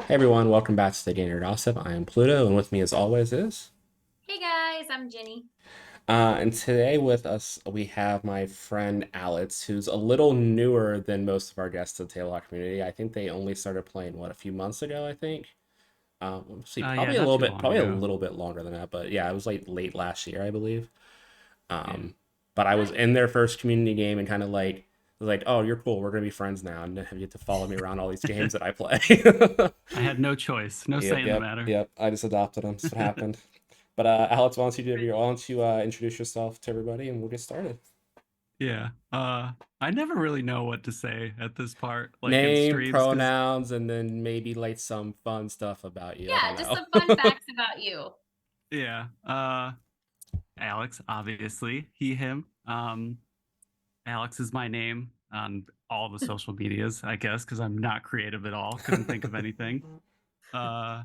Hey everyone, welcome back to the Gainer Gossip. I am Pluto, and with me as always is. Hey guys, I'm Jenny. And today with us we have my friend Alex, who's a little newer than most of our guests to the tabletop community. I think they only started playing a few months ago, I think. Let's see, Yeah, not too long probably a ago. little bit longer than that, but yeah, it was like late last year, I believe. Yeah. Um, but I was Nice. in their first community game and kind of like was like, oh, you're cool, we're gonna be friends now, and have you to follow me around all these games that I play. I had no choice, no say Yep, in the yep, matter. yep. I just adopted them. That's what happened. But Alex, why don't you introduce yourself to everybody and we'll get started. Yeah. I never really know what to say at this part, like in Name, streams, because pronouns, and then maybe like some fun stuff about you. I don't Yeah, just know. some fun facts about you. yeah. Alex, obviously, he, him. Alex is my name on all the social medias, I guess, because I'm not creative at all. Couldn't think of anything. Uh,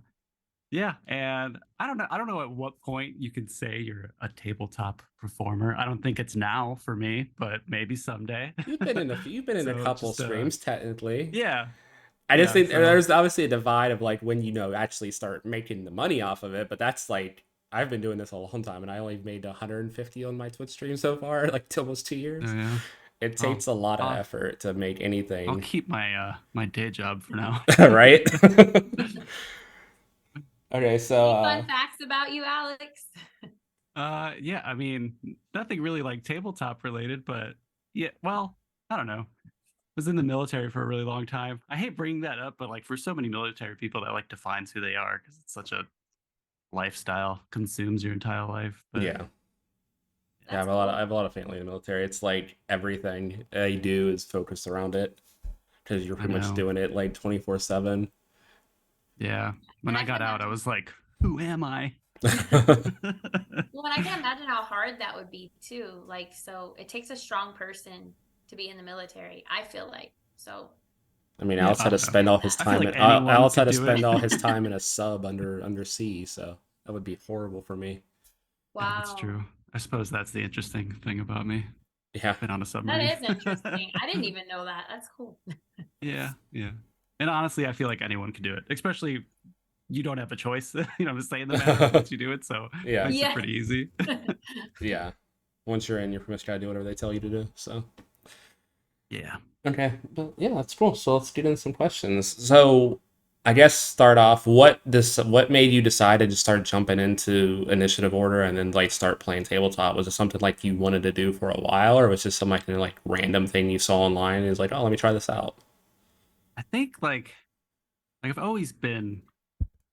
Yeah, and I don't know at what point you can say you're a tabletop performer. I don't think it's now for me, but maybe someday. You've been in a So couple just streams technically. yeah, I just yeah, think so there's obviously a divide of like when actually start making the money off of it, but that's like I've been doing this a long time and I only made 150 on my Twitch stream so far, like almost 2 years. yeah. It I'll takes a lot of I'll effort to make I'll anything, keep my day job for now. right? Okay, so Any fun facts about you, Alex? Yeah, I mean, nothing really like tabletop related, but yeah, well, I don't know. Was in the military for a really long time. I hate bringing that up, but like for so many military people that like defines who they are because it's such a lifestyle consumes your entire life. But yeah. Yeah, That's cool. I have a lot of family in the military. It's like everything I do is focused around it because you're I pretty much know, doing it like 24/7. yeah. When And I I can got out, I imagine, was like, "Who am I?" well, and I can imagine how hard that would be too. Like, so it takes a strong person to be in the military, I feel like. So I mean, Yeah, Alex had to spend feel all his that. I feel time like in anyone Alex had could to do it. spend all his time in a sub under sea, so that would be horrible for me. Yeah, that's Wow. true. I suppose that's the interesting thing about me. Yeah. Been on a That submarine. is interesting. I didn't even know that. That's cool. Yeah, yeah. And honestly, I feel like anyone could do it. Especially you don't have a choice, to say in the matter once you do it, so it Yeah. makes it Yeah. pretty easy. Yeah. Once you're in, you're pretty much gotta do whatever they tell you to do. So Yeah. okay, but yeah, that's cool. So let's get into some questions. So I guess start off. What made you decide to just start jumping into initiative order and then like start playing tabletop? Was it something like you wanted to do for a while, or was it just some like random thing you saw online and was like, oh, let me try this out? I think like I've always been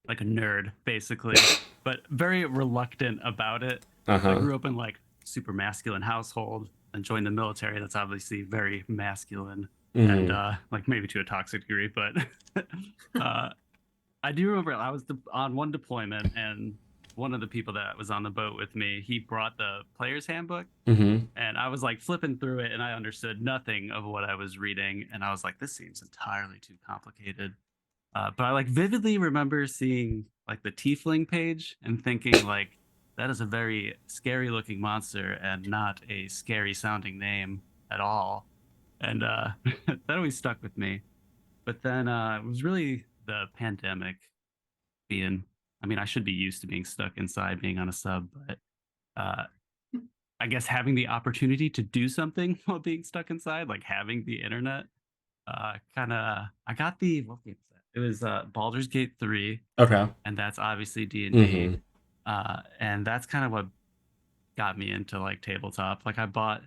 like a nerd basically, but very reluctant about it. Uh I huh. grew up in like super masculine household and joined the military. That's obviously very masculine and Hmm. like maybe to a toxic degree, but uh I do remember I was on one deployment and one of the people that was on the boat with me, he brought the player's handbook Hmm. and I was like flipping through it and I understood nothing of what I was reading and I was like this seems entirely too complicated. But I like vividly remember seeing like the tiefling page and thinking like that is a very scary looking monster and not a scary sounding name at all. And that always stuck with me. But then it was really the pandemic being, I mean, I should be used to being stuck inside, being on a sub, but uh, I guess having the opportunity to do something while being stuck inside, like having the internet, kind of, I got the, what game was that? It was Baldur's Gate 3, Okay. and that's obviously D&D. Hmm. And that's kind of what got me into like tabletop. Like I bought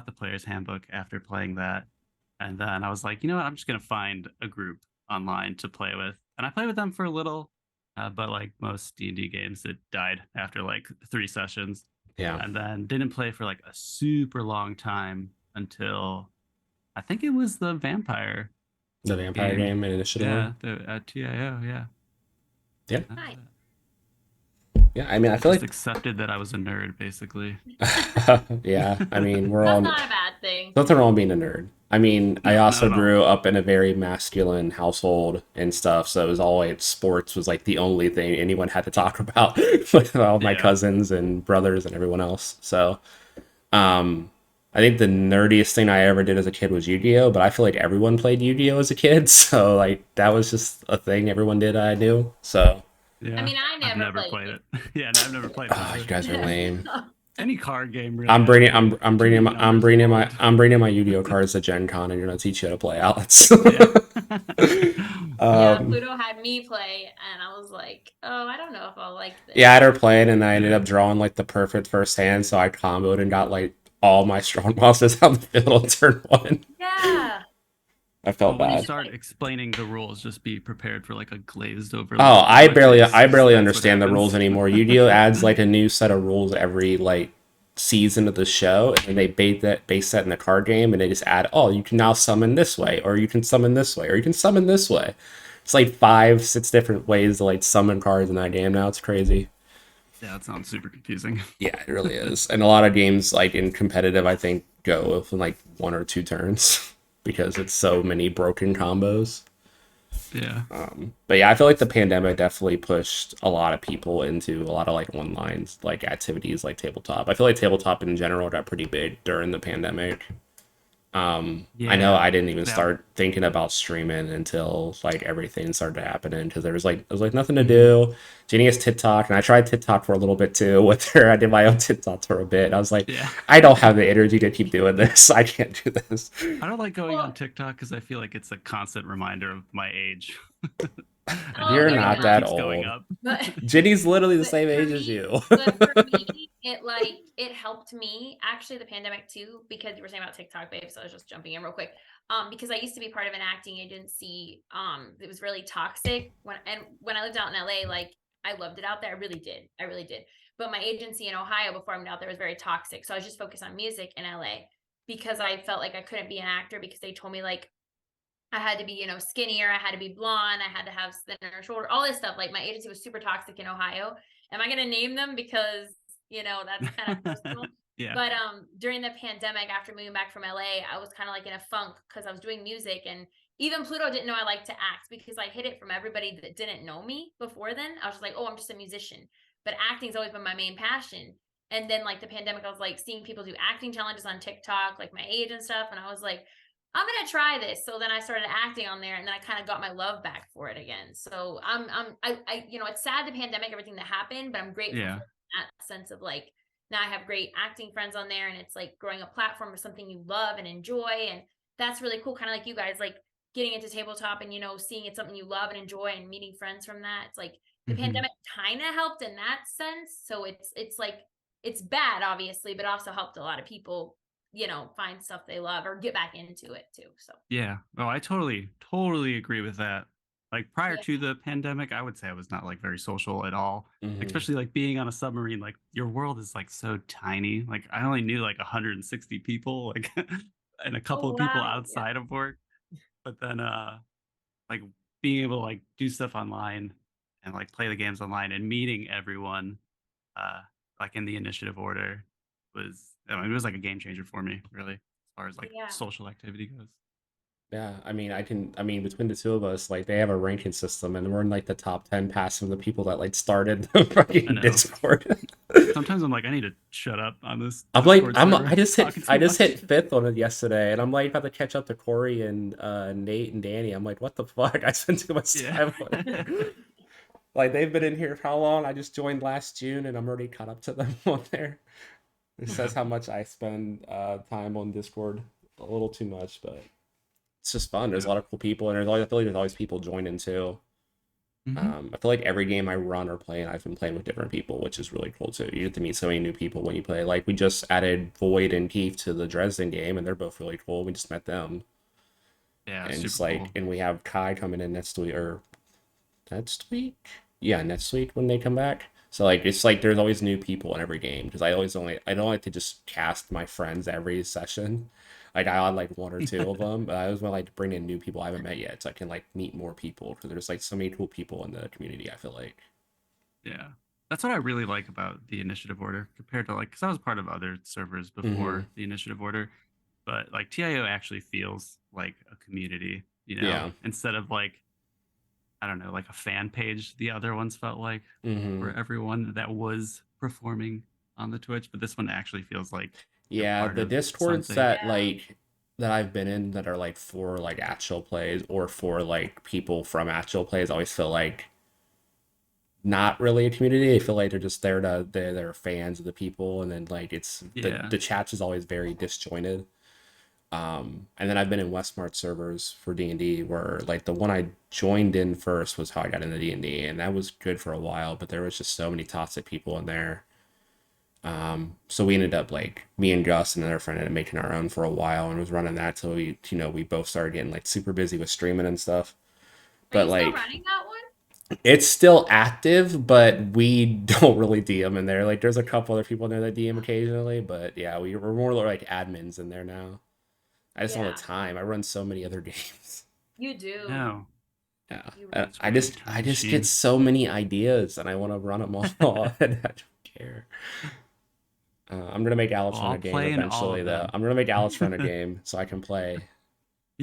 the player's handbook after playing that. And then I was like, you know what? I'm just gonna find a group online to play with. And I played with them for a little, but like most D&D games, it died after like 3 sessions. Yeah. And then didn't play for like a super long time until I think it was the vampire The vampire game. game and initiative Yeah, one. the at TIO, yeah. Yeah. Nice. Yeah. I mean, I I feel just like. accepted that I was a nerd, basically. Yeah. I mean, That's not a bad thing. nothing wrong being a nerd. I mean, I No, not also at all. grew up in a very masculine household and stuff, so it was always sports was like the only thing anyone had to talk about with all my Yeah. cousins and brothers and everyone else. So, um, I think the nerdiest thing I ever did as a kid was Yu-Gi-Oh, but I feel like everyone played Yu-Gi-Oh as a kid, so like that was just a thing everyone did I knew. So, I Yeah, mean, I I've never never played played it. Yeah, and I've never played it you either. guys are lame. Any card game really has too many numbers involved. I'm bringing my Yu-Gi-Oh cards to Gen Con and you're gonna teach you how to play Alex. Yeah. Yeah, um, Pluto had me play, and I was like, "Oh, I don't know if I'll like yeah, I this." had her play it and I ended Yeah. up drawing like the perfect first hand, so I comboed and got like all my strong bosses out the field on turn one. Yeah. I felt Well, when you And bad. start explaining the rules, just be prepared for like a glazed over Oh, look on my face. I 'Cause barely that's what understand the rules happens. anymore. Yu-Gi-Oh adds like a new set of rules every like season of the show, and then they base that in the card game, and they just add, oh, you can now summon this way, or you can summon this way, or you can summon this way. It's like 5, 6 different ways to like summon cards in that game now. It's crazy. Yeah, that sounds super confusing. Yeah, it really is. And a lot of games like in competitive, I think go within like 1 or 2 turns because it's so many broken combos. Yeah. But yeah, I feel like the pandemic definitely pushed a lot of people into a lot of like online like activities like tabletop. I feel like tabletop in general got pretty big during the pandemic. I know Yeah. I didn't even That. start thinking about streaming until like everything started happening because there was like nothing to Mhm. do. Jenny has TikTok, and I tried TikTok for a little bit too with her. I did my own TikTok for a bit. I was like, Yeah. I don't have the energy to keep doing this. I can't do this. I don't like going on Well, TikTok because I feel like it's a constant reminder of my age. And oh, the You're you're not number that not. keeps going old. up. But Jenny's literally the but same for age as me, you. but for me, it helped me actually the pandemic too because you were saying about TikTok, babe. So I was just jumping in real quick. Because I used to be part of an acting agency. It was really toxic when I lived out in LA, like I loved it out there. I really did. I really did. But my agency in Ohio before I moved out there was very toxic. So I was just focused on music in LA because I felt like I couldn't be an actor because they told me like I had to be, skinnier. I had to be blonde. I had to have thinner shoulder, all this stuff. Like my agency was super toxic in Ohio. Am I going to name them because, that's kind of personal. Yeah. But during the pandemic, after moving back from LA, I was kind of like in a funk because I was doing music and even Pluto didn't know I liked to act because I hid it from everybody that didn't know me before then. I was just like, oh, I'm just a musician. But acting's always been my main passion. And then like the pandemic, I was like seeing people do acting challenges on TikTok, like my age and stuff. And I was like, I'm gonna try this. So then I started acting on there, and then I kind of got my love back for it again. So it's sad the pandemic, everything that happened, but I'm grateful Yeah. for that sense of like now I have great acting friends on there, and it's like growing a platform of something you love and enjoy, and that's really cool. Kind of like you guys, like getting into tabletop and seeing it's something you love and enjoy, and meeting friends from that. It's like the Mhm. pandemic kind of helped in that sense. So it's like it's bad, obviously, but also helped a lot of people find stuff they love or get back into it too. So Yeah. Oh, I totally agree with that. Like prior yeah. to the pandemic, I would say I was not like very social at all. Hmm. Especially like being on a submarine, like your world is like so tiny. Like I only knew like 160 people, like and a couple Oh of people wow. Yeah. outside of work. But then like being able to like do stuff online and like play the games online and meeting everyone uh like in the initiative order was it was like a game changer for me, really, as far as like Yeah. social activity goes. Yeah, I mean, between the two of us, like they have a ranking system, and we're in like the top 10 passive of the people that like started the I fucking know. Discord. Sometimes I'm like, I need to shut up on this I'm like, Discord server. Talking I too just much. hit fifth on it yesterday, and I'm like about to catch up to Corey and Nate and Danny. I'm like, what the fuck? I spent too much Yeah. time on it. Like they've been in here for how long? I just joined last June, and I'm already caught up to them on there. It says how much I spend time on Discord. A little too much, but it's just fun. There's a Yeah. lot of cool people, and I feel like there's always people joining too. Hmm. I feel like every game I run or play, and I've been playing with different people, which is really cool too. You get to meet so many new people when you play. Like we just added Void and Keith to the Dresden game, and they're both really cool. We just met them, Yeah, and just super like, cool. and we have Kai coming in next week or next week, yeah, next week when they come back. So like, it's like there's always new people in every game because I don't like to just cast my friends every session. Like I had like 1 or 2 of them, but I always want like to bring in new people I haven't met yet, so I can like meet more people because there's like so many cool people in the community. I feel like. Yeah. That's what I really like about the initiative order compared to like, because I was part of other servers Hmm. before the initiative order, but like TIO actually feels like a community, Yeah. instead of like, I don't know, like a fan page the other ones felt like Hmm. for everyone that was performing on the Twitch, but this one actually feels like Yeah, part the of discords something. that Yeah. that I've been in that are like for like actual plays or for like people from actual plays always feel like not really a community. I feel like they're just there to they're fans of the people, and then like it's Yeah. the chat is always very disjointed. And then I've been in Westmart servers for D&D where like the one I joined in first was how I got into D&D, and that was good for a while, but there was just so many toxic people in there. So we ended up like me and Gus and another friend ended up making our own for a while and was running that till we we both started getting like super busy with streaming and stuff. Are But you still like running that one? it's still active, but we don't really DM in there. Like there's a couple other people in there that DM occasionally, but yeah, we're more like admins in there now. I just don't have Yeah, the time. I run so many other games. you do. No, Yeah, You and that's I right. just Time get machine. so many ideas, and I want to run them all, and I don't care. I'm gonna make Well, Alex run I'll a game play in all eventually, of though. them. I'm gonna make Alex run a game so I can play.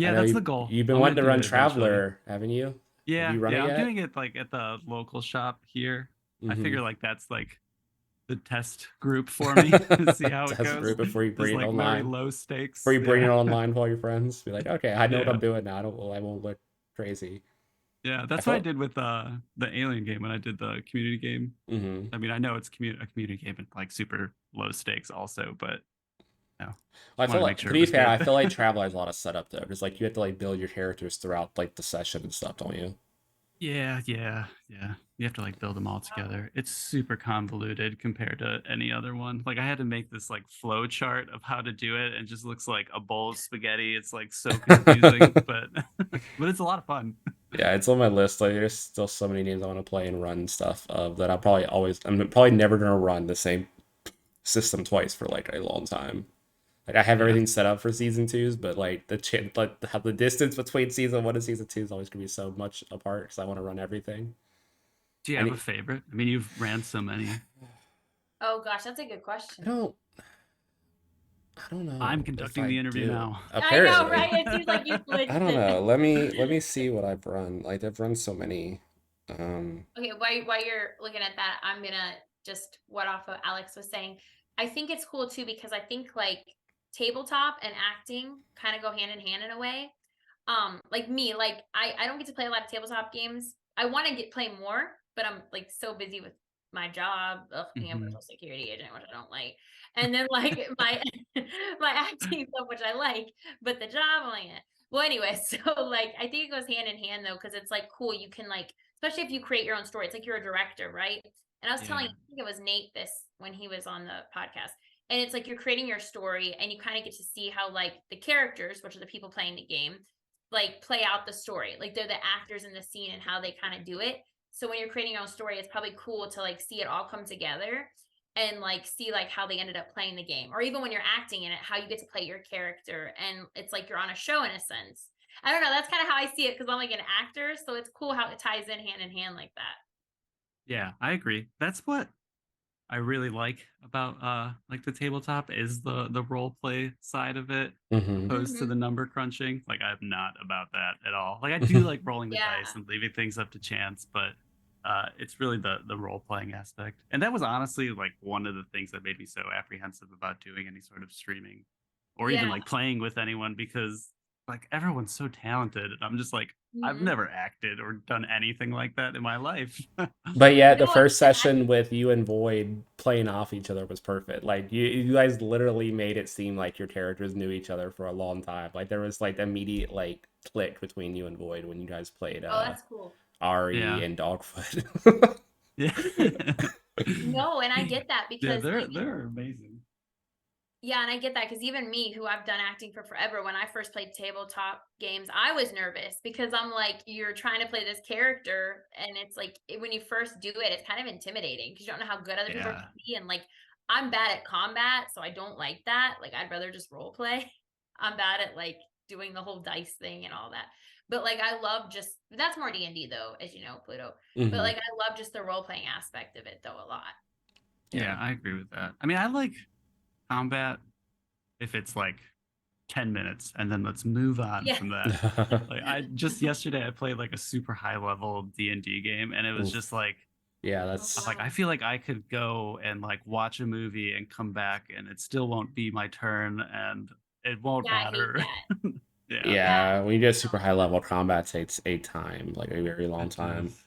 I Yeah, know that's the goal. you've been I'm gonna wanting to do run it eventually. Traveler, haven't you? Have Yeah, you run it yeah, I'm yet? doing it like at the local shop here. I Mm-hmm. figure like that's like the test group for me to see how it Test goes. group before you Just bring it like very online. low Before stakes. you bring it Yeah. online for all your friends, be like, okay, I know what Yeah. I'm doing now. I won't look crazy. Yeah, I that's what I felt. did with the Alien game when I did the community game. Mm-hmm. I mean, I know it's a community game and like super low stakes also, but you know, I just feel wanted to make like, to sure it be was fair, I good. feel like Traveler has a lot of setup though, because like you have to like build your characters throughout like the session and stuff, don't you? Yeah, yeah, yeah. You have to like build them all together. It's super convoluted compared to any other one. Like I had to make this like flow chart of how to do it, and it just looks like a bowl of spaghetti. It's like so confusing, but but it's a lot of fun. Yeah, it's on my list. Like, there's still so many games I want to play and run stuff that I'm probably never gonna run the same system twice for like a long time. Like I have Yeah. everything set up for season twos, but like like how the distance between season one and season two is always gonna be so much apart because I want to run everything. Do you I have a need, favorite? I mean, you've ran so many. Oh gosh, that's a good I question. don't I don't I'm know if conducting I the interview do. now. I know, Apparently, right? It seems like you I switched don't it. know. Let me see what I've run. Like I've run so many. Um, Okay, while you're looking at that, I'm gonna just what off of Alex was saying. I think it's cool too because I think like tabletop and acting kind of go hand in hand in a way. Like me, like I don't get to play a lot of tabletop games. I want to get play more, but I'm like so busy with my job, being a Hmm. virtual security agent, which I don't like, and then like my my acting stuff, which I like, but the job, I'm like, eh. Well, anyway, so like I think it goes hand in hand though, because it's like cool. You can like, especially if you create your own story. It's like you're a director, right? And I was telling, Yeah. I think it was Nate this when he was on the podcast, and it's like you're creating your story, and you kind of get to see how like the characters, which are the people playing the game, like play out the story. Like they're the actors in the scene and how they kind of do it. So when you're creating your own story, it's probably cool to like see it all come together and like see like how they ended up playing the game, or even when you're acting in it, how you get to play your character, and it's like you're on a show in a sense. I don't know. That's kind of how I see it because I'm like an actor, so it's cool how it ties in hand like that. Yeah, I agree. That's what I really like about the tabletop is the role play side of it mhm. opposed to Mm-hmm. the number crunching. Like I'm not about that at all. Like I do like rolling the dice Yeah. and leaving things up to chance, but it's really the role playing aspect. And that was honestly like one of the things that made me so apprehensive about doing any sort of streaming or even Yeah. like playing with anyone because like everyone's so talented and I'm just like I've Mm-hmm. never acted or done anything like that in my life. But yet, the No, first and I, session with you and Void playing off each other was perfect. Like you guys literally made it seem like your characters knew each other for a long time. Like there was like immediate like click between you and Void when you guys played oh, that's cool. Ari Yeah. and Dogfoot. Yeah. No, and I get that Yeah, because they're amazing. yeah, and I get that because even me, who I've done acting for forever, when I first played tabletop games, I was nervous because I'm like, you're trying to play this character, and it's like when you first do it, it's kind of intimidating because you don't know how good other people are Yeah. going to be, and like I'm bad at combat, so I don't like that. Like I'd rather just role play. I'm bad at like doing the whole dice thing and all that. But like I love just that's more D&D though, as you know, Pluto. But Hmm. like I love just the role playing aspect of it though a lot. Yeah. Yeah, I agree with that. I mean, I like combat if it's like 10 minutes and then let's move on Yeah. from that. Like I just yesterday I played like a super high level D&D game and it was Oof. just like Yeah, I'm that's like, I feel like I could go and like watch a movie and come back and it still won't be my turn and it won't Yeah, I hate matter. that. Yeah, Yeah. yeah. When you get super high level combat takes a time, like a very long it time. does.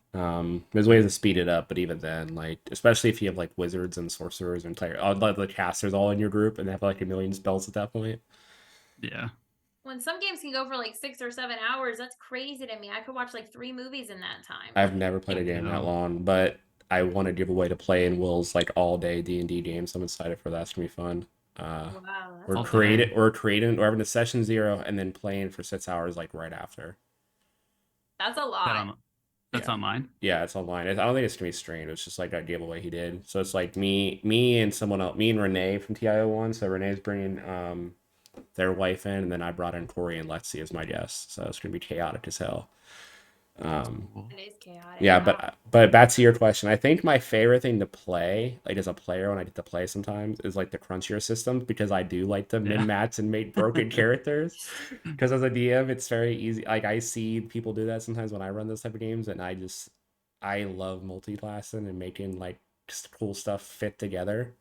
There's ways to speed it up, but even then, like especially if you have like wizards and sorcerers and player, all the casters all in your group and they have like a million spells at that point. Yeah. When some games can go for like 6 or 7 hours, that's crazy to me. I could watch like 3 movies in that time. I've never played a I game that know. long, but I want to give away to play in Will's like all day D&D games. I'm excited for that. It's gonna be fun. Uh, Wow, that's we're All awesome. day. creating we're having a session 0 and then playing for 6 hours like right after. That's a That lot. on that's Yeah. online. Yeah, it's online. I don't think it's gonna be streamed. It's just like a giveaway he did. So it's like me and someone else, me and Renee from TIO1. So Renee's bringing their wife in, and then I brought in Corey and Lexi as my guests. So it's gonna be chaotic as hell. That's Um, cool. It is chaotic. yeah, Wow. but back to your question, I think my favorite thing to play, like as a player when I get to play sometimes, is like the crunchier systems because I do like to min Yeah. match and make broken characters. Because as a DM, it's very easy. Like I see people do that sometimes when I run those type of games, and I love multi-classing and making like just cool stuff fit together.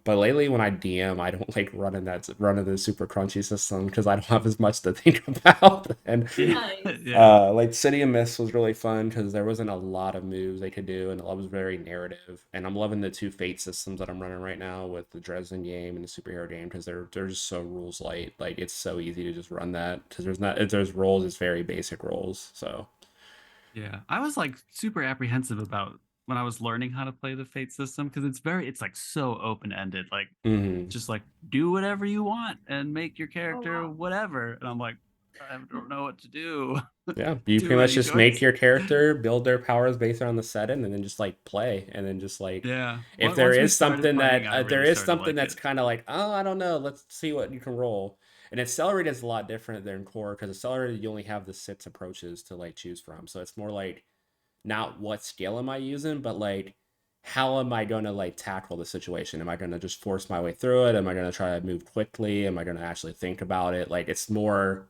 But lately when I DM, I don't like running the super crunchy system because I don't have as much to think about. And Yeah. Nice. Yeah. like City of Mist was really fun because there wasn't a lot of moves they could do, and it was very narrative. And I'm loving the two Fate systems that I'm running right now with the Dresden game and the superhero game because they're just so rules light. Like it's so easy to just run that because there's not if there's roles, it's very basic roles. So Yeah. I was like super apprehensive about when I was learning how to play the Fate system because it's like so open ended. Like mhm. just like do whatever you want and make your Oh character wow. whatever. And I'm like, I don't know what to do. Yeah, you Too pretty much many just make choices. your character, build their powers based on the setting, and then just like play, and then just like Yeah. if there Once we is started something playing, that I there really is started to something like that's it. kind of like oh I don't know, let's see what you can roll. And accelerated is a lot different than core because accelerated you only have the 6 approaches to like choose from, so it's more like not what skill am I using, but like how am I gonna like tackle the situation? Am I gonna just force my way through it? Am I gonna try to move quickly? Am I gonna actually think about it? Like it's more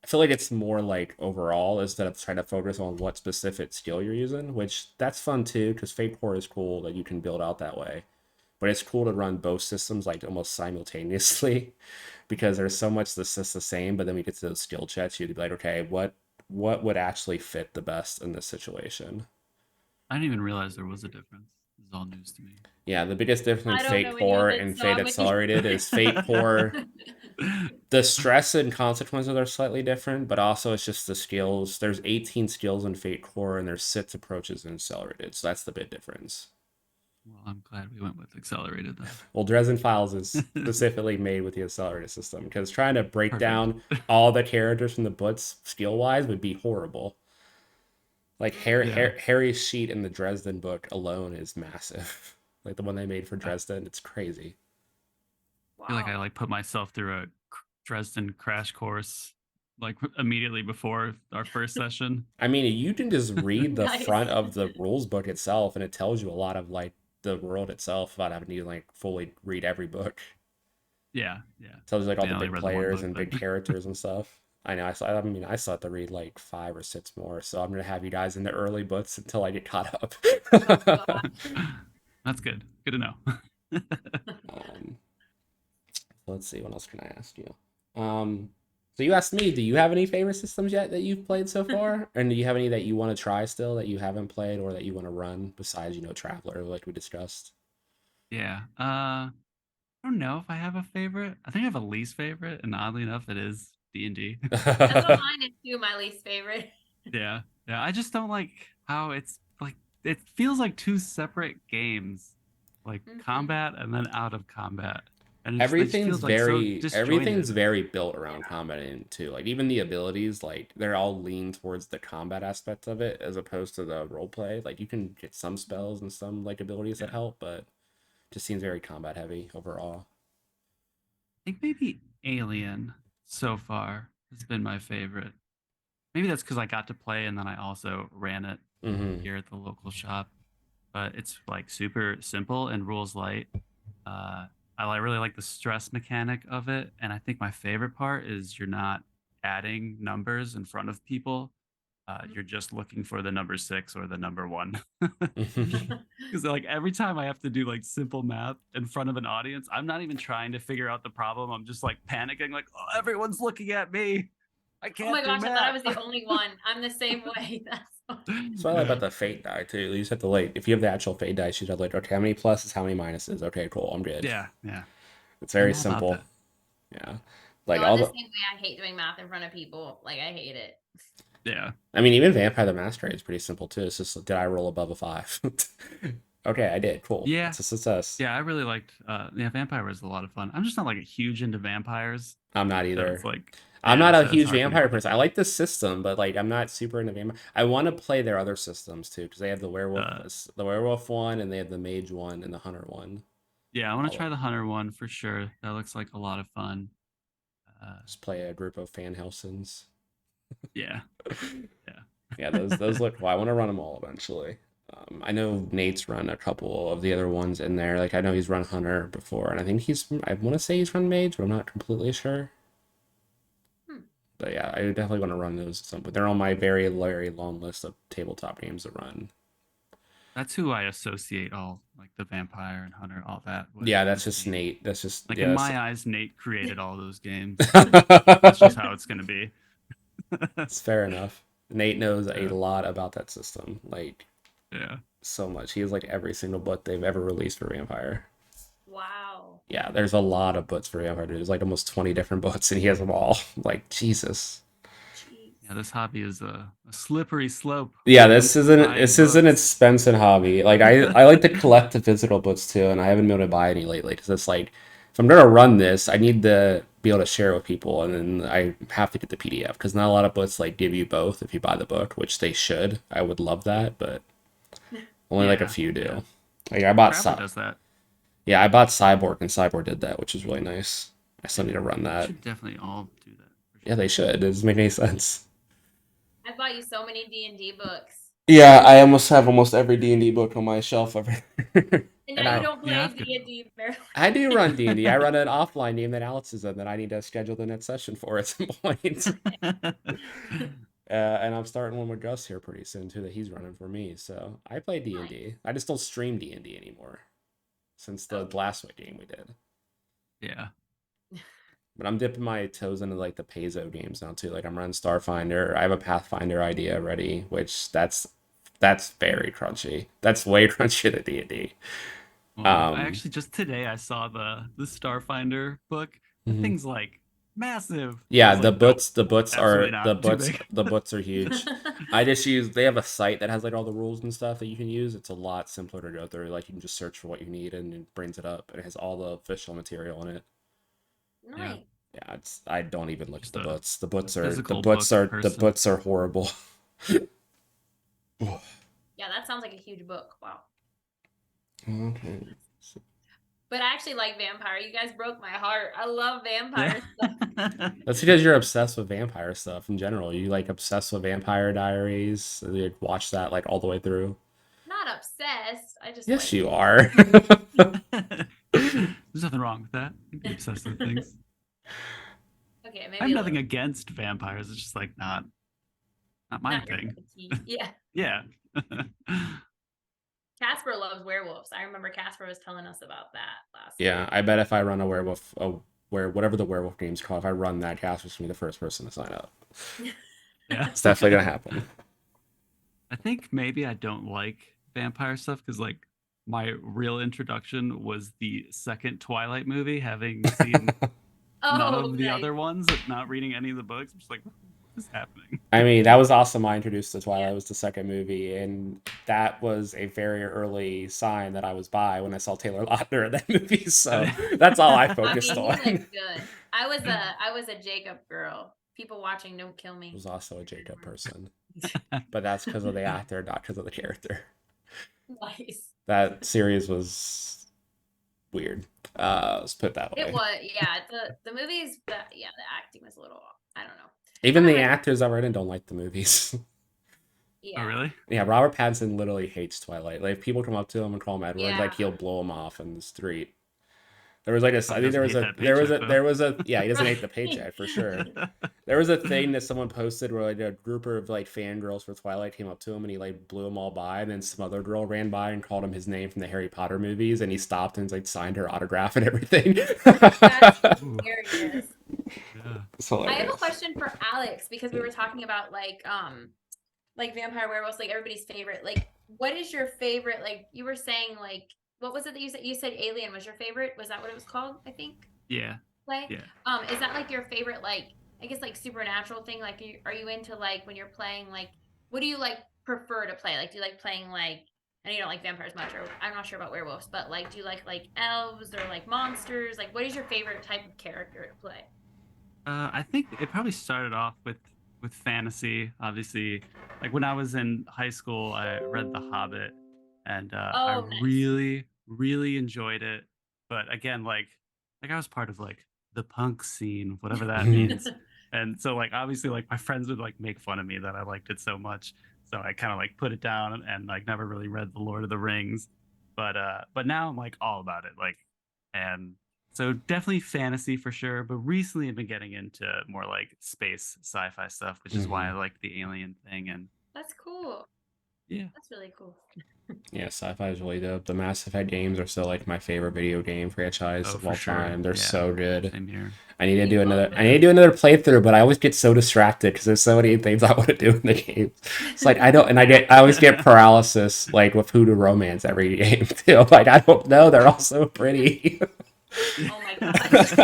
I feel like it's more like overall instead of trying to focus on what specific skill you're using, which that's fun too, because Fate Core is cool that you can build out that way. But it's cool to run both systems like almost simultaneously because there's so much that's just the same, but then we get to those skill checks, you'd be like, okay, what would actually fit the best in this situation? I didn't even realize there was a difference. This is all news to me. Yeah, the biggest difference I between don't Fate know any of Core it, and so Fate I'm with you. Accelerated is Fate Core the stress and consequences are slightly different, but also it's just the skills. There's 18 skills in Fate Core, and there's 6 approaches in Accelerated, so that's the big difference. Well, I'm glad we went with accelerated Well, Dresden Files is then. specifically made with the Accelerated system because trying to break Perfect. down all the characters from the books skill wise would be horrible. Like Yeah. Harry's sheet in the Dresden book alone is massive. Like the one they made for I Dresden, it's crazy. feel like Wow. I like put myself through a Dresden crash course like immediately before our first session. I mean, you can just read the Nice. front of the rules book itself, and it tells you a lot of like the world itself without having to like fully read every book. Yeah, yeah. It tells you like I all mean, the I only big read the one players book, and but big characters and stuff. I know. I mean, I still have to read like 5 or 6 more, so I'm gonna have you guys in the early books until I get caught up. Oh god. that's good. Good to know. um, so let's see. What else can I ask you? Um, so you asked me, do you have any favorite systems yet that you've played so far, and do you have any that you want to try still that you haven't played or that you want to run besides Traveler, like we discussed? Yeah. I don't know if I have a favorite. I think I have a least favorite, and oddly enough, it is D&D. That's what mine is too, my least favorite. Yeah. Yeah. I just don't like how it's like it feels like two separate games, like Mhm. combat and then out of combat. And it just everything's feels like so everything's disjointed. very built Yeah. around combat in too. Like even the abilities, like they're all lean towards the combat aspect of it as opposed to the role play. Like you can get some spells and some like abilities that Yeah. help, but it just seems very combat heavy overall. I think maybe Alien so far has been my favorite. Maybe that's because I got to play and then I also ran it Mm-hmm. here at the local shop. But it's like super simple and rules light. Uh, really like the stress mechanic of it, and I think my favorite part is you're not adding numbers in front of people. you're just looking for the number 6 or the number 1. Mhm. Because like every time I have to do like simple math in front of an audience, I'm not even trying to figure out the problem. I'm just like panicking, like, oh, everyone's looking at me. I Oh can't my do gosh, I thought I math. was the only one. I'm the same way. That's what I like about the fate die too. You just have to like, if you have the actual fate dice, you just have like, okay, how many pluses, how many minuses? Okay, cool, I'm good. Yeah, yeah. It's I'm very all about simple. that. Yeah, No, like I'm all the the. same way. I hate doing math in front of people. Like I hate it. Yeah. I mean, even Vampire the Masquerade is pretty simple too. It's just, did I roll above a 5? Okay, I did. Cool. Yeah. That's a success. Yeah, I really liked yeah, Vampire was a lot of fun. I'm just not like a huge into vampires. I'm not So it's either. like I'm yeah, not a so it's huge hard for me to vampire get person. I into it. like the system, but like I'm not super into vampire. I want to play their other systems too because they have Uh the werewolf one, and they have the mage one and the hunter one. yeah, I want to I'll try the Hunter one for sure. That looks like a lot of fun. just play a group of Van Helsens. Yeah. Yeah. Yeah, those look cool. I want to run them all eventually. I know Nate's run a couple of the other ones in there. Like I know he's run Hunter before, and I think I want to say he's run Mage, but I'm not completely sure. Hmm. But yeah, I definitely want to run those at some point. They're on my very, very long list of tabletop games to run. That's who I associate all like the vampire and hunter, all that with. Yeah, that's Is just Nate. Nate. That's just Like in yeah. my eyes, Nate created all those games. That's just how it's gonna be. It's fair enough. Nate knows a Yeah. lot about that system, like Yeah. so much. He has like every single book they've ever released for Vampire. Wow. Yeah, there's a lot of books for Vampire. There's like almost 20 different books, and he has them all. Like Jesus. Jeez. Yeah, this hobby is a slippery slope Yeah, when it comes to buying this is an books. expensive hobby. Like I like to collect the physical books too, and I haven't been able to buy any lately because it's like if I'm gonna run this, I need to be able to share it with people, and then I have to get the PDF because not a lot of books like give you both if you buy the book, which they should. I would love that, but only like a Yeah, few yeah. do. Like I bought Traveler does that. yeah, I bought Cyborg, and Cyborg did that, which is really nice. I still need to run We that. should definitely all do that for Yeah, sure. they should. It doesn't make any sense. I bought you so many D&D books. Yeah, I almost have almost every D&D book on my shelf over there. And And now you I don't You play have to. D&D barely. I do run D&D. I run an offline game that Alex is in that I need to schedule the next session for at some point. And I'm starting one with Gus here pretty soon too that he's running for me. So I play D&D. Nice. I just don't stream D&D anymore since the Okay. last game we did. Yeah. But I'm dipping my toes into like the Paizo games now too. Like I'm running Starfinder. I have a Pathfinder idea ready, which that's very crunchy. That's way crunchier than D&D. Well, I actually just today I saw the Starfinder book. The Mhm. thing's like massive. I Yeah, was like, nope, the books absolutely are not. Too big. the books are huge. I just use they have a site that has like all the rules and stuff that you can use. It's a lot simpler to go through. Like you can just search for what you need and it brings it up and it has all the official material in it. Yeah. Nice. Yeah, it's I don't even look at Just the a books. The books are physical book person. books are horrible. Yeah, that sounds like a huge book. Wow. Okay. But I actually like vampire. You guys broke my heart. I love vampire stuff. That's because you're obsessed with vampire stuff in general. You like obsessed with Vampire Diaries. You watch that like all the way through. Not obsessed. I just Yes, like you are. There's nothing wrong with that. You can be obsessed with things. Okay, maybe I have a nothing little. against vampires. It's just like not my Not your thing. cup of tea. Yeah. Yeah. Casper loves werewolves. I remember Casper was telling us about that last Yeah, week. I bet if I run a werewolf, whatever the werewolf game's called, if I run that, Casper's gonna be the first person to sign up. Yeah. It's definitely gonna happen. I think maybe I don't like vampire stuff because like my real introduction was the second Twilight movie, having seen none Oh, of the nice. other ones, not reading any of the books. I'm just like, what is happening? I mean, that was awesome. I introduced to Twilight. Yeah. It was the second movie, and that was a very early sign that I was bi when I saw Taylor Lautner in that movie. So that's all I I focused mean, on. he looks good. I was a Jacob girl. People watching, don't kill I me. was also a Jacob person, but that's because of the actor, not because of the character. Nice. That series was weird. Let's put it that way. It was, yeah. The movies, the acting was a little, I don't know. Even the actors that were in it don't like the movies. Yeah. Oh, really? Yeah, Robert Pattinson literally hates Twilight. Like, if people come up to him and call him Edward, Yeah. like, he'll blow him off in the street. There was like a, I Probably think there doesn't was hate a, that paycheck, there was though. a, yeah, he doesn't hate the paycheck for sure. There was a thing that someone posted where like a group of like fangirls for Twilight came up to him and he like blew them all by, and then some other girl ran by and called him his name from the Harry Potter movies, and he stopped and like signed her autograph and everything. That's Ooh, hilarious. yeah. It's I have a hilarious. question for Alex because we were talking about like vampire werewolves, like everybody's favorite. Like, what is your favorite? Like you were saying, like what was it that you said? You said Alien was your favorite. Was that what it was called? I think Yeah. play. Yeah. Is that like your favorite? Like I guess like supernatural thing. Like, are you into like when you're playing? Like, what do you like prefer to play? Like, do you like playing like? I know you don't like vampires much, or I'm not sure about werewolves, but like, do you like elves or like monsters? Like, what is your favorite type of character to play? I think it probably started off with fantasy. Obviously, like when I was in high school, I read The Hobbit, and I Oh, nice. really enjoyed it. But again, like I was part of like the punk scene, whatever that means. And so like obviously like my friends would like make fun of me that I liked it so much. So I kind of like put it down and like never really read The Lord of the Rings. But now I'm like all about it. Like and so definitely fantasy for sure, but recently I've been getting into more like space sci-fi stuff, which is why I Mhm. like the alien thing. And That's cool. yeah, That's really cool. Yeah, sci-fi is really dope. The Mass Effect games are still like my favorite video game franchise oh of for all sure, time. They're yeah, so good. same here. I need to We do both another. I need to have. do another playthrough, but I always get so distracted because there's so many things I want to do in the game. It's like I don't, and I always get paralysis like with who to romance every game too. Like I don't know, they're all so pretty. Oh my gosh.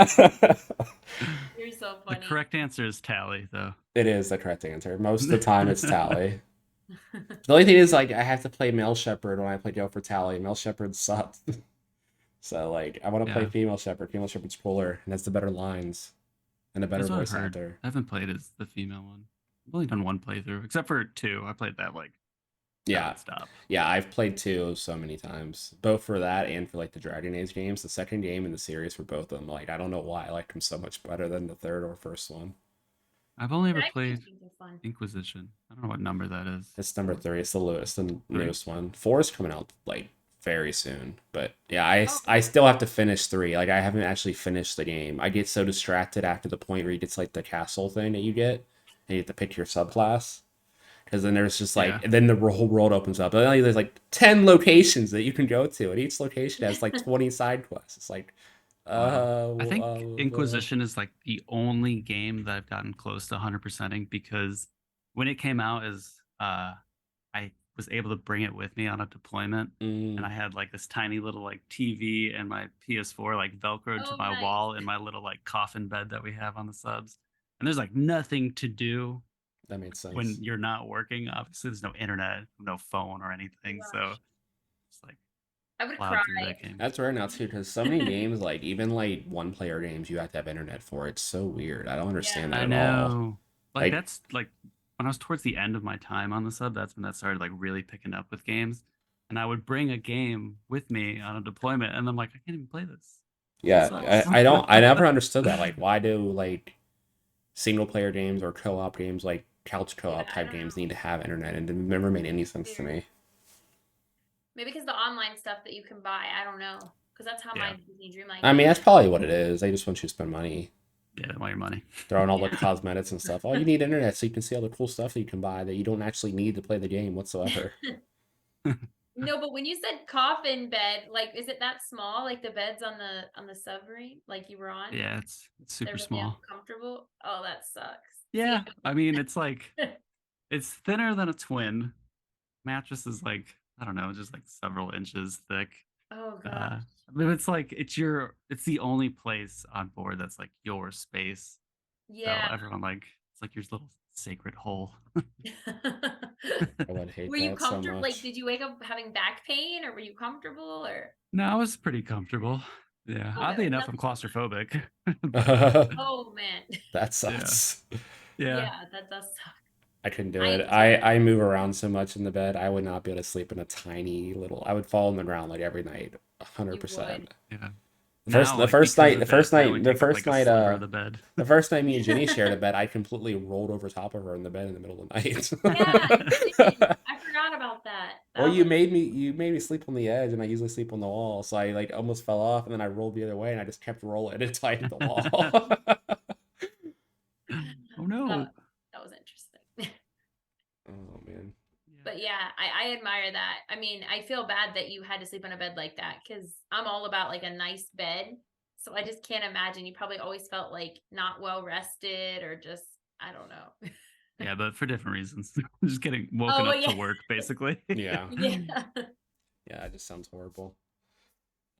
You're so The funny. correct answer is Tally, though. It is the correct answer. Most of the time, it's Tally. The only thing is, like, I have to play male shepherd when I play Go for Tally. Male shepherd sucks. So, like, I want to play Yeah, female shepherd. Female shepherd's cooler and has the better lines and a better that's what I've voice heard. actor. I haven't played as the female one. I've only done one playthrough, except for two. I played that like Yeah, nonstop. yeah, I've played two so many times, both for that and for like the Dragon Age games. The second game in the series for both of them, like I don't know why I liked them so much better than the third or first one. I've only ever Dragon played Age games are fun. Inquisition. I don't know what number that is. It's number three. It's the lowest, the Three. newest one. Four is coming out like very soon, but yeah, Oh, I still have to finish three. Like I haven't actually finished the game. I get so distracted after the point where you get to like the castle thing that you get, and you have to pick your subclass. Because then there's just like, Yeah. and then the whole world opens up. And then there's like 10 locations that you can go to, and each location has like 20 side quests. It's like, Wow. I well, think Inquisition is like the only game that I've gotten close to 100%ing because when it came out as I was able to bring it with me on a deployment and I had like this tiny little like TV and my PS4 like velcroed to oh, my nice. wall in my little like coffin bed that we have on the subs. And there's like nothing to do that made sense. when you're not working. Obviously there's no internet, no phone or anything. So Gosh. it's like I would plowed through cry. that game. That's rare now too, because so many games, like even like one player games, you have to have internet for. It's so weird. I don't understand Yeah. that I at all. know. Like Like, that's like when I was towards the end of my time on the sub, that's when that started like really picking up with games. And I would bring a game with me on a deployment, and I'm like, I can't even play this. It yeah, sucks. I never understood that. Like, why do like single player games or co-op games, like couch Yeah, co-op I type don't games, know. need to have internet? And it never made any It's sense to weird. me. Maybe because the online stuff that you can buy. I don't know. Because that's how Yeah. my Disney Dreamlight I mean, game that's is. probably what it is. They just want you to spend money, Yeah, they want your money. throwing all the Yeah. cosmetics and stuff. Oh, you need internet so you can see all the cool stuff that you can buy that you don't actually need to play the game whatsoever. No, but when you said coffin bed, like, is it that small? Like the beds on the submarine, like you were on? Yeah, it's They're super really small. uncomfortable. Oh, that sucks. See, Yeah, I mean, it's like it's thinner than a twin. Mattress is like I don't know, just like several inches thick. oh Uh, gosh. but it's like it's the only place on board that's like your space. So Yeah. everyone like it's like your little sacred hole. I would hate Were you that so comfortable? Like, much. did you wake up having back pain, or were you comfortable? Or No, I was pretty comfortable. Yeah, oh, oddly enough, I'm that's claustrophobic. But That oh man, yeah, sucks. yeah, yeah, that does suck. I couldn't do I it. am too. I move around so much in the bed. I would not be able to sleep in a tiny little. I would fall on the ground like every night, You would. 100%. yeah. The first, Now, the like first because night, of this, I only the take up first like a night, sliver of the bed. the first night me and Jenny shared a bed, I completely rolled over top of her in the bed in the middle of the Yeah, you night. did. I forgot about that. Well, That you was you made me sleep on the edge, and I usually sleep on the wall, so I like almost fell off, and then I rolled the other way, and I just kept rolling until I hit the wall. Oh no. That was interesting. Oh man. Yeah. But yeah, I admire that. I mean, I feel bad that you had to sleep on a bed like that because I'm all about like a nice bed. So I just can't imagine. You probably always felt like not well rested or just, I don't know. Yeah, but for different reasons. Just getting woken Oh, up to yeah. work, basically. Yeah. Yeah. Yeah, it just sounds horrible.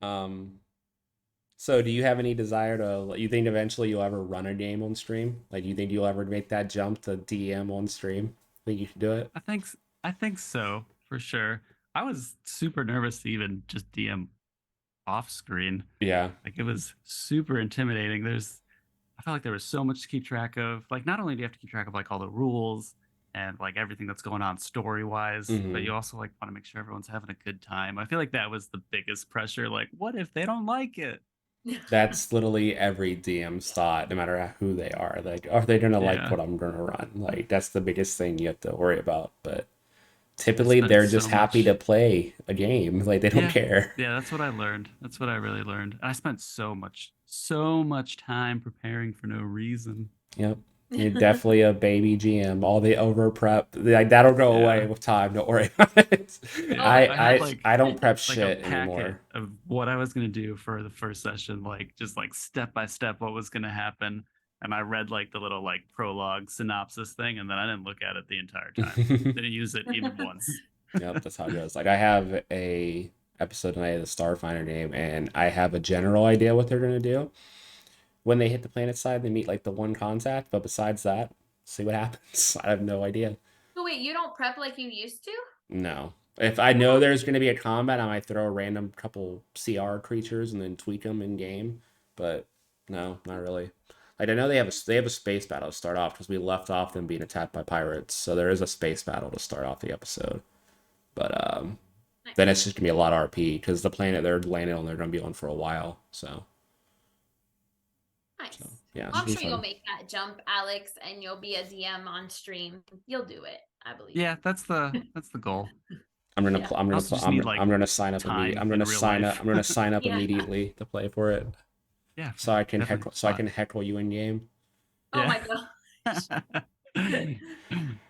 So do you have any desire to, you think eventually you'll ever run a game on stream? Like, you think you'll ever make that jump to DM on stream? Think you should do it? I think so, for sure. I was super nervous to even just DM off screen. Yeah. Like it was super intimidating. I felt like there was so much to keep track of. Like not only do you have to keep track of like all the rules and like everything that's going on story wise, but you also like want to make sure everyone's having a good time. I feel like that was the biggest pressure. Like, what if they don't like it? That's literally every DM's thought, no matter who they are. Like, are they gonna like Yeah. what I'm gonna run? Like, that's the biggest thing you have to worry about. But I typically, spent they're just so happy to much. play a game. Like, they don't Yeah. care. Yeah, that's what I learned. That's what I really learned. I spent so much time preparing for no reason. Yep. You're definitely a baby GM. All the over prep, like that'll go away Yeah. with time. Don't worry about it. Yeah, Oh, I had like I don't prep like a shit packet anymore. of what I was gonna do for the first session, like just like step by step what was gonna happen. And I read like the little like prologue synopsis thing, and then I didn't look at it the entire time. Didn't use it even once. Yep, that's how it goes. Like I have a episode tonight of the Starfinder game, and I have a general idea what they're gonna do. When they hit the planet side, they meet like the one contact, but besides that, see what happens. I have no idea. So wait, you don't prep like you used to? No. If I know there's gonna be a combat, I might throw a random couple CR creatures and then tweak them in game. But no, not really. Like I know they have a space battle to start off because we left off them being attacked by pirates, so there is a space battle to start off the episode. But Nice. then it's just gonna be a lot of RP because the planet they're landing on they're gonna be on for a while. So Nice. yeah, it I'm should be sure you'll fun. make that jump, Alex, and you'll be a DM on stream. You'll do it. I believe. Yeah, that's the goal. Yeah. I also just need like I'm gonna sign up time I'm in gonna real sign up life. I'm gonna sign up Yeah. immediately to play for it. Yeah, So I can definitely heckle you in game. Oh my yeah. gosh.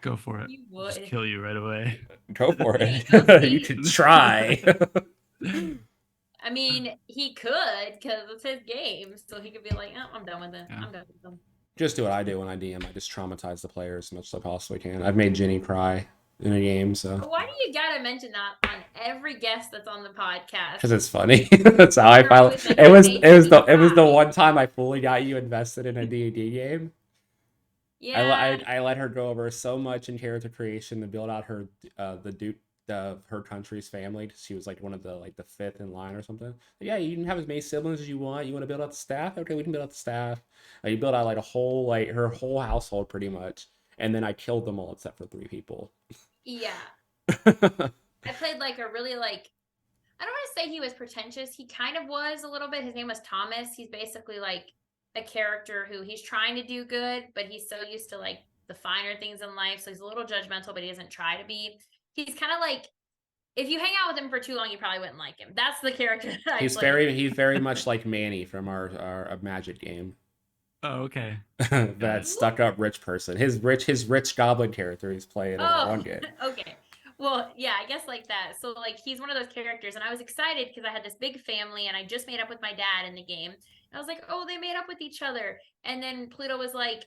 Go for it. You Just would. kill you right away. Go for We'll it. see. You can try. I mean, he could because it's his game, so he could be like, "Oh, I'm done with it. Yeah. I'm done with them." Just do what I do when I DM. I just traumatize the players as much as I possibly can. I've made Jenny cry in a game, so But why do you gotta mention that on every guest that's on the podcast? because it's funny. That's how I You're finally. always like, It was "Making me it was the cry." one time I fully got you invested in a D&D game. Yeah. I let her go over so much in character creation to build out her her country's family. She was like one of the like the fifth in line or something. Yeah, you can have as many siblings as you want. You want to build out the staff? Okay, we can build out the staff. You build out like a whole like her whole household pretty much, and then I killed them all except for 3 people. Yeah. I played like a really like I don't want to say he was pretentious. He kind of was a little bit. His name was Thomas. He's basically like a character who he's trying to do good, but he's so used to like the finer things in life. So he's a little judgmental, but he doesn't try to be. He's kind of like if you hang out with him for too long, you probably wouldn't like him. That's the character that I played. He's very much like Manny from our Magic game. Oh, okay. That stuck up rich person. His rich goblin character he's playing in that one game. Okay. Well, yeah, I guess like that. So like he's one of those characters, and I was excited because I had this big family, and I just made up with my dad in the game. And I was like, oh, they made up with each other. And then Pluto was like,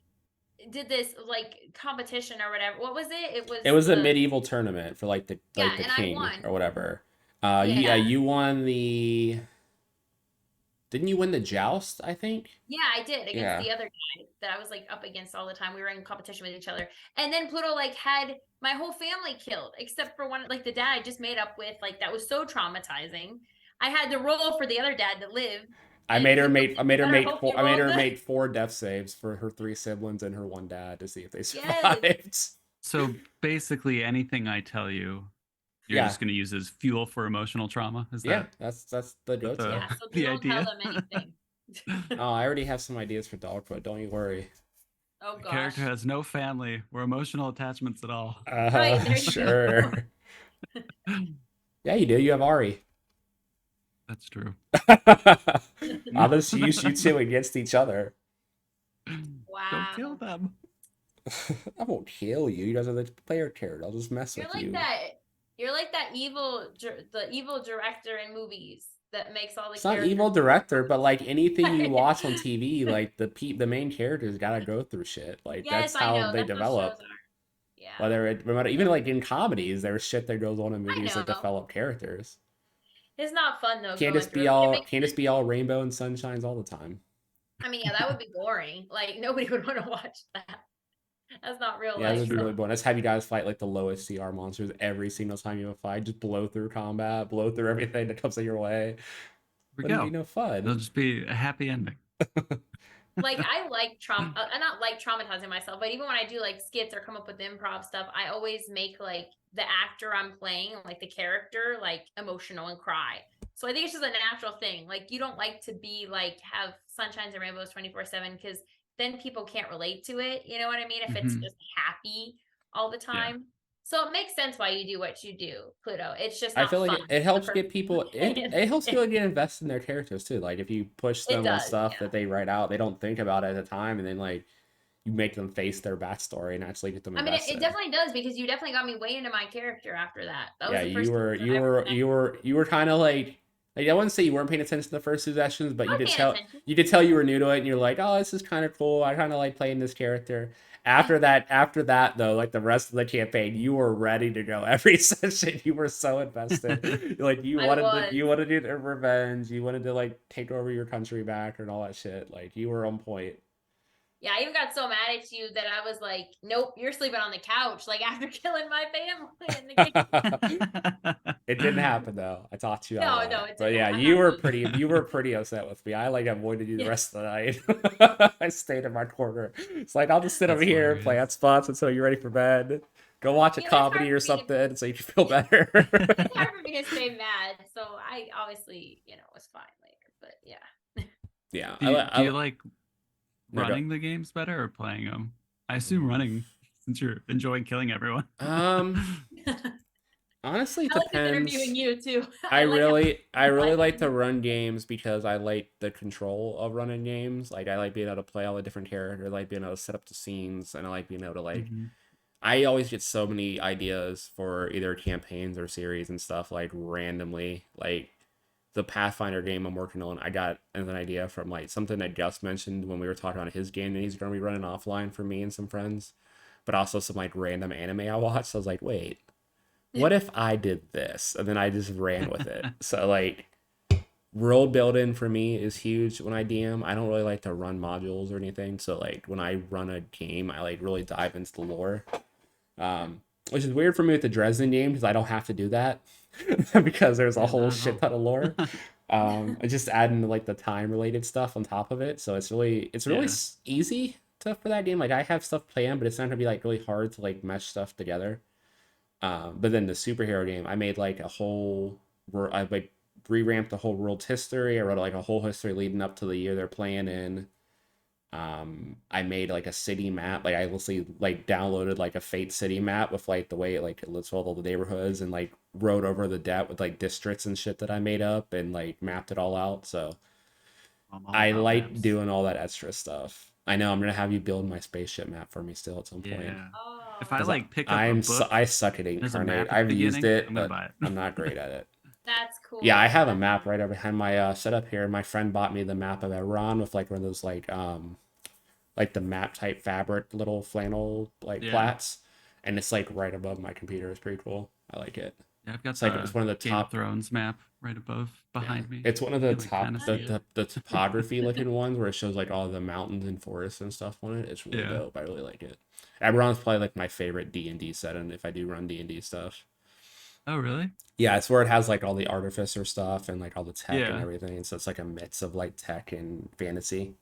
did this like competition or whatever. What was it? It was a the medieval tournament for like the yeah, the and I king won. or whatever. Yeah. You won the. Didn't you win the joust? I think. Yeah, I did against Yeah. the other guy that I was like up against all the time. We were in competition with each other. And then Pluto like had my whole family killed except for one like the dad I just made up with. Like that was so traumatizing. I had to roll for the other dad that lived. I and made her he make was like, "You better hope you roll good." make 4 death saves for her 3 siblings and her 1 dad to see if they Yes. survived. So basically, anything I tell you, you're Yeah. just going to use as fuel for emotional trauma. Is Yeah, that that's the go-to. Yeah, so the don't tell idea? them anything. Oh, I already have some ideas for Dogfoot. Don't you worry. Oh The gosh. character has no family or emotional attachments at all. Right, there you Sure. go. Yeah, you do. You have Ari. That's true. I'll just use you two against each other. Don't kill Wow. them. I won't kill you. You guys are the player character. I'll just mess You're with like you. that. You're like that the evil director in movies that makes all the It's not characters. evil director, but like anything you watch on TV, like the main characters gotta go through shit. Like Yes, that's I how know. they That's what shows develop. are. Yeah, Whether it, no matter, even like in comedies, there's shit that goes on in I movies that know. develop characters. It's not fun though Can't going just through be it, but it all makes can't just be sense. all rainbow and sunshines all the time. I mean, yeah, that would be boring. Like nobody would want to watch that. That's not real Yeah, this life. would be So really boring. Let's have you guys fight like the lowest CR monsters every single time you have a fight. Just blow through combat, blow through everything that comes in your way. Here we Wouldn't be go. no It'll fun. just be a happy ending. like I like I not like traumatizing myself, but even when I do like skits or come up with improv stuff, I always make like the actor I'm playing, like the character, like emotional and cry. So I think it's just a natural thing. Like you don't like to be like have sunshines and rainbows 24/7 because then people can't relate to it. You know what I mean? If it's Mhm. just happy all the Yeah. time. So it makes sense why you do what you do, Pluto. It's just I not feel like fun it the helps first get people time. it helps people get invested in their characters too. Like if you push It them on does, stuff yeah. that they write out, they don't think about it at the time, and then like you make them face their backstory and actually get them I mean, it invested. definitely does because you definitely got me way into my character after that. That was Yeah, the you first time were that you I ever were connected. you were you were kind of like I wouldn't say you weren't paying attention to the first two sessions, but I was paying attention. you could tell you were new to it, and you're like, oh, this is kind of cool. I kind of like playing this character. After that though, like the rest of the campaign, you were ready to go every session. You were so invested. Like I was. you wanted to do revenge. You wanted to like take over your country back and all that shit. Like you were on point. Yeah, I even got so mad at you that I was like, "Nope, you're sleeping on the couch." Like after killing my family in the game. It didn't happen though. I talked you out of No, that. it But didn't. yeah, I'm not going. you were pretty upset with me. I like avoided you the Yeah, rest of the night. I stayed in my corner. It's like I'll just sit over That's here, play hilarious. at spots until you're ready for bed. Go watch a it's hard comedy or for me to. something so you can feel Yeah, better. it's hard for me to stay mad. So I obviously, was fine later. But yeah. Yeah, Do you like no, go. running the games better or playing them? I assume running, since you're enjoying killing everyone. Um, honestly, it I like this interviewing depends. you too. I like I really life. like to run games because I like the control of running games. Like I like being able to play all the different characters, I like being able to set up the scenes, and I like being able to like Hmm. I always get so many ideas for either campaigns or series and stuff like randomly. Like the Pathfinder game I'm working on, I got an idea from like something that Gus mentioned when we were talking about his game that he's going to be running offline for me and some friends, but also some like random anime I watched. So I was like, wait, what if I did this? And then I just ran with it. So like world building for me is huge when I DM. I don't really like to run modules or anything. So like when I run a game, I like really dive into the lore. Which is weird for me with the Dresden game because I don't have to do that because there's a Yeah, whole not at shit all. ton of lore. I just adding like the time related stuff on top of it, so it's really Yeah. easy to for that game. Like I have stuff planned, but it's not gonna be like really hard to like mesh stuff together. But then the superhero game, I made like a whole, I like revamped the whole world's history. I wrote like a whole history leading up to the year they're playing in. I made like a city map. Like I literally like downloaded like a Fate city map with like the way it lists all the neighborhoods and like wrote over the debt with like districts and shit that I made up and like mapped it all out. So I'm all I about like maps. doing all that extra stuff. I know I'm gonna have you build my spaceship map for me still at some point Yeah. If I Oh, because like pick up a book I suck at and there's a incarnate. map at the I've used beginning, it, I'm gonna but buy it. I'm not great at it. that's Yeah, I cool. have a That's map right over behind my setup here. My friend bought me the map of Iran with like one of those like the map type fabric little flannel like Yeah. plats, and it's like right above my computer. It's pretty cool. I like it. Yeah, I've got It's like it's the one of the Game of top. Thrones map right above Yeah, behind me. it's one of You the can like kind top of see it. the topography looking ones where it shows like all the mountains and forests and stuff on it. It's really Yeah. dope. I really like it. Eberron's probably like my favorite D&D setting if I do run D&D stuff. Oh, really? Yeah, it's where it has like all the artificer stuff and like all the tech and Yeah. everything. So it's like a mix of like tech and fantasy.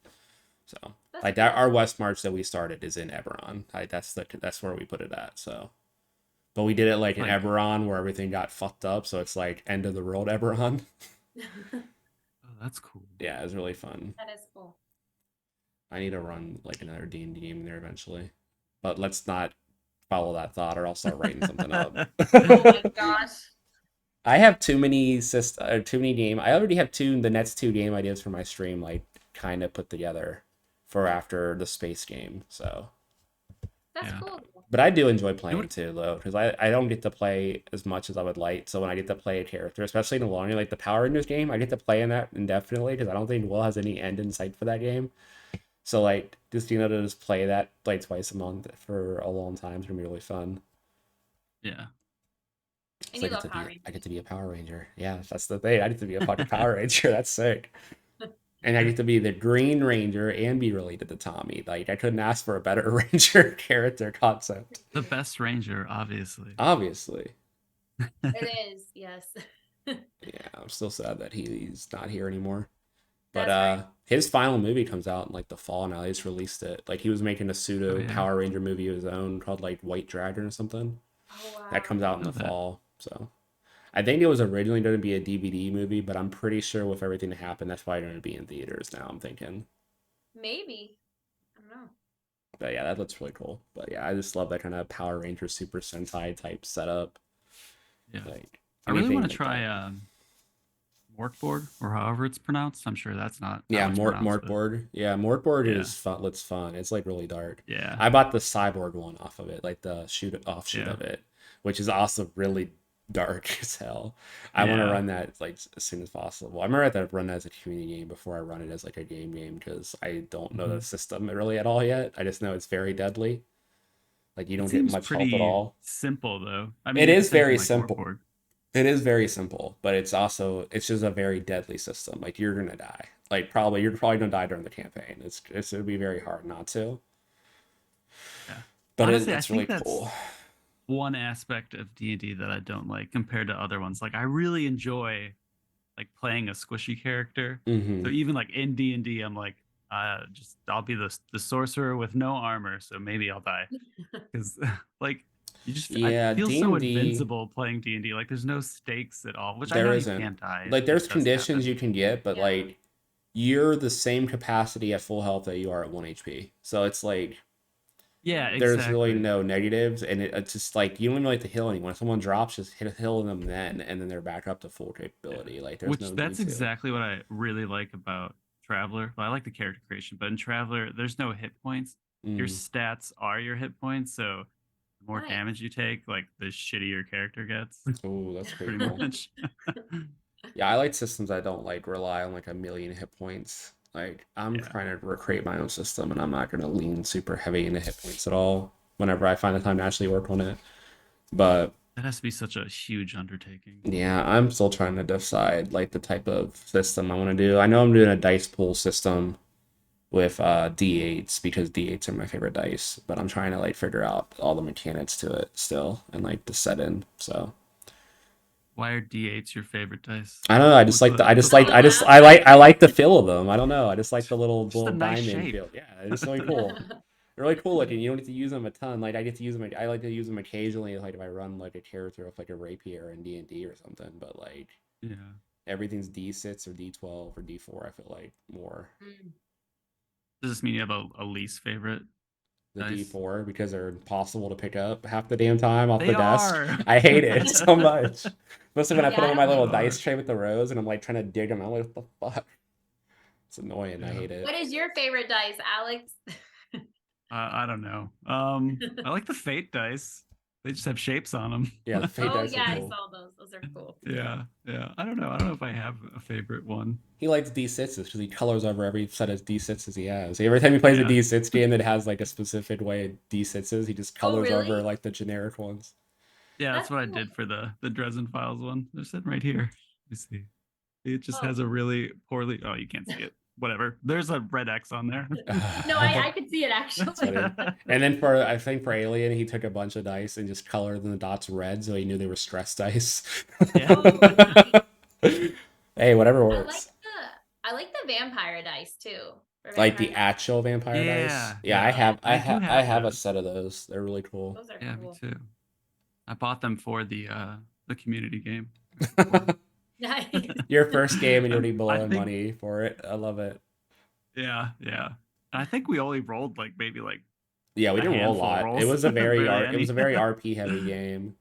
So that's like that, cool. our West March that we started is in Eberron. Like that's where we put it at. So, but we did it like in Like, Eberron where everything got fucked up. So it's like end of the world Eberron. oh, that's cool. Yeah, it's really fun. That is cool. I need to run like another D&D game there eventually, but let's not follow that thought or I'll start writing something up. Oh my gosh. I have too many too many game. I already have the next two game ideas for my stream, like kind of put together for after the space game. So, That's Yeah. cool. but I do enjoy You know playing what? too, though, because I don't get to play as much as I would like. So when I get to play a character, especially in the long, like the Power Rangers game, I get to play in that indefinitely because I don't think Will has any end in sight for that game. So like just to just play that like twice a month for a long time is gonna be really fun. Yeah. And So you love Power I get Rangers. to be a Power Ranger. Yeah, that's the thing. I get to be a fucking Power Ranger. That's sick. And I get to be the Green Ranger and be related to Tommy. Like I couldn't ask for a better Ranger character concept. The best ranger, obviously. Obviously. It is, yes. Yeah, I'm still sad that he's not here anymore. But That's right. his final movie comes out in like the fall now. He just released it. Like he was making a Oh pseudo yeah. Power Ranger movie of his own called like White Dragon or something. Oh That wow. comes out in Know the that. fall. So I think it was originally going to be a DVD movie, but I'm pretty sure with everything that happened, that's probably going to be in theaters now. I'm thinking. Maybe. I don't know. But yeah, that looks really cool. But yeah, I just love that kind of Power Ranger Super Sentai type setup. Yeah. Like I really want anything to like try that. Morkborg or however it's pronounced. I'm sure that's not how Yeah, it's pronounced, but Mortboard. Yeah, Mortboard yeah. is fun. Looks fun. It's like really dark. Yeah. I bought the Cyborg one off of it, like the offshoot Yeah. of it, which is also really dark as hell. I want to Yeah. run that like as soon as possible. I remember I had to run that as a community game before I run it as like a game because I don't know the Mhm. system really at all yet. I just know it's very deadly. Like you It don't get seems much health at pretty all. simple though. I mean, It you have the is same thing very like simple. Morkborg. It is very simple, but it's just a very deadly system. Like you're gonna die. Like you're probably gonna die during the campaign. It'd be very hard not to. Yeah. But Honestly, I it's really think that's cool. one aspect of D&D that I don't like compared to other ones. Like I really enjoy like playing a squishy character. So Hmm. even like in D&D, I'm like, just I'll be the sorcerer with no armor, so maybe I'll die because like I Yeah, feel D so and D. invincible playing D&D. Like there's no stakes at all, which I There know you isn't can die. like It there's does conditions happen. you can get, but Yeah. like you're the same capacity at full health that you are at 1 HP. So it's like Yeah, there's really exactly. no negatives, and it's just like you don't even like to heal anyone. If someone drops, just heal them then, and then they're back up to full Yeah. capability. Like there's no Which need that's to. exactly what I really like about Traveler. Well, I like the character creation, but in Traveler, there's no hit points. Your Mm. stats are your hit points, so the more Nice. damage you take, like the shittier your character gets. Oh, that's pretty Pretty cool. much. Yeah, I like systems that don't like rely on like a million hit points. Like I'm Yeah. trying to recreate my own system, and I'm not gonna lean super heavy into hit points at all. Whenever I find the time to actually work on it, but That has to be such a huge undertaking. yeah, I'm still trying to decide like the type of system I want to do. I know I'm doing a dice pool system with D8s because D8s are my favorite dice, but I'm trying to like figure out all the mechanics to it still and like the set in. So Why are D8s your favorite dice? I don't know. I just What's like the what's the Oh fun? I like the feel of them. I don't know. I just like the Just a little nice diamond shape. feel. Yeah, it's really cool. They're really cool looking. You don't get to use them a ton. Like I get to use them. I like to use them occasionally. Like if I run like a character with like a rapier in D&D or something. But like Yeah. everything's D6 or D12 or D4. I feel like more Mm. Does this mean you have a least favorite the dice? D4 because they're impossible to pick up half the damn time off They the desk. are. I hate it so much. Especially when I put Yeah, them I in my don't little like They them. dice are. tray with the rows and I'm like trying to dig them out. Like, what the fuck? It's annoying. I Yeah. hate it. What is your favorite dice, Alex? I don't know. I like the fate dice. They just have shapes on them. Yeah, the fade Oh dice are yeah, I cool. saw those. Those are cool. Yeah, yeah. I don't know. I don't know if I have a favorite one. He likes D6s because he colors over every set of D6s he has. Every time he plays a Yeah, D6 game that has like a specific way of D6s, he just Oh colors over really? like the generic ones. yeah. That's That's what I cool. did for the Dresden Files one. They're sitting right here. You see, it just Oh has a really poorly. Oh, you can't see it. Whatever. There's a red X on there. no, I could see it That's actually. funny. And then for I think for Alien, he took a bunch of dice and just colored the dots red, so he knew they were stress dice. Yeah. Oh, nice. Hey, whatever I like works. the vampire dice too. For Like the vampire dice. actual vampire dice. Yeah, Yeah, yeah. Yeah, I do I have have a those. set of those. They're really cool. those are Yeah, me cool. too. I bought them for the community game. Before. Nice. Your first game and you're And already I blowing think money for it. I love it. yeah, yeah. I think we only rolled like maybe like Yeah, we a didn't roll a handful of lot. rolls, barely It was any. a very RP heavy game.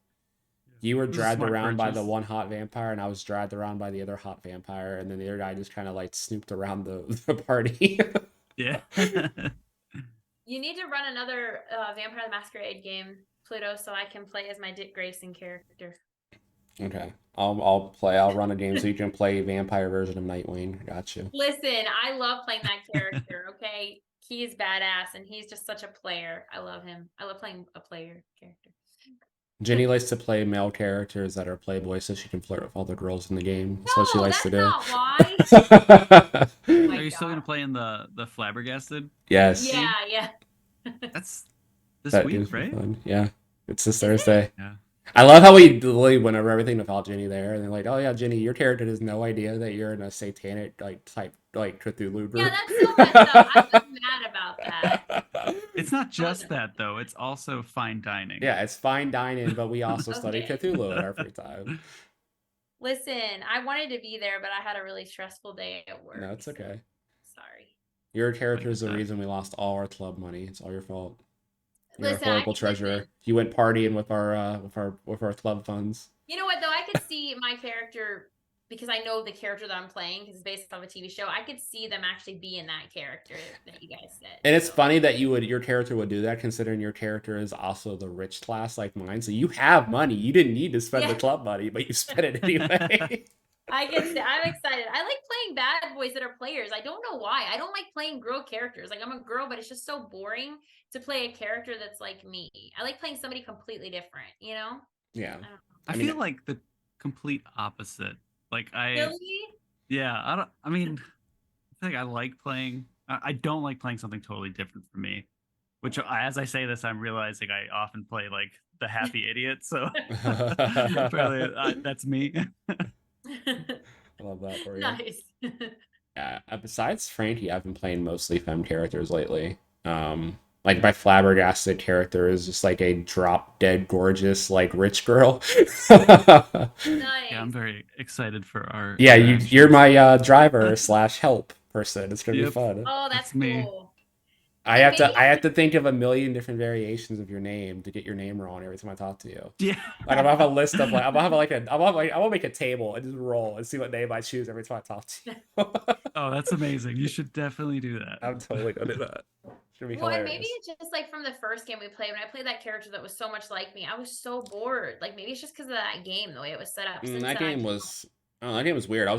You were It was a dragged smart around by the purchase. one hot vampire, and I was dragged around by the other hot vampire, and then the other guy just kind of like snooped around the party. Yeah. You need to run another Vampire the Masquerade game, Pluto, so I can play as my Dick Grayson character. Okay, I'll run a game so you can play vampire version of Nightwing. Got you. Listen, I love playing that character, okay? He's badass and he's just such a player. I love him. I love playing a player character. Jenny likes to play male characters that are playboy so she can flirt with all the girls in the game. That's what she No, likes to that's do. not why. Oh my Are you still God. gonna play in the flabbergasted? Yes. Yeah, yeah. That's this That week, game's right? fun. Yeah. It's this Is it? Thursday. Yeah. I love how we went over everything without Jenny there, and they're like, "Oh yeah, Jenny, your character has no idea that you're in a satanic like type like Cthulhu group." Yeah, that's so messed up. I was mad about that. It's not just that though. It's also fine dining. Yeah, it's fine dining, but we also study Okay. Cthulhu in our free time. Listen, I wanted to be there, but I had a really stressful day at work. No, it's so okay. sorry. Your character Like is the that. reason we lost all our club money. It's all your fault. You're Listen, a horrible treasurer. You went partying with our club funds. You know what though? I could see my character because I know the character that I'm playing because it's based off a TV show. I could see them actually be in that character that you guys said. And it's funny that your character would do that, considering your character is also the rich class like mine. So you have money. You didn't need to spend the club money, but you spent it anyway. I'm excited. I like playing bad boys that are players. I don't know why. I don't like playing girl characters. Like I'm a girl, but it's just so boring to play a character that's like me. I like playing somebody completely different, you know? Yeah. I feel like the complete opposite. Like Really? Yeah, I mean, I think I like playing. I don't like playing something totally different from me. Which, as I say this, I'm realizing I often play like the happy idiot. So apparently that's me. I love that for you. Nice. Yeah. Besides Frankie, I've been playing mostly femme characters lately. Like my flabbergasted character is just like a drop dead gorgeous like rich girl. Nice. Yeah, I'm very excited for our. Yeah, you're my driver / help person. It's gonna be fun. Oh, that's me. cool. I have to think of a million different variations of your name to get your name wrong every time I talk to you. Yeah. Like I'm gonna have a list of like I will make a table and just roll and see what name I choose every time I talk to you. Oh, that's amazing. You should definitely do that. I'm totally gonna do that. It's gonna be hilarious. And maybe it's just like from the first game we played, when I played that character that was so much like me, I was so bored. Like maybe it's just because of that game, the way it was set up. That game was weird. I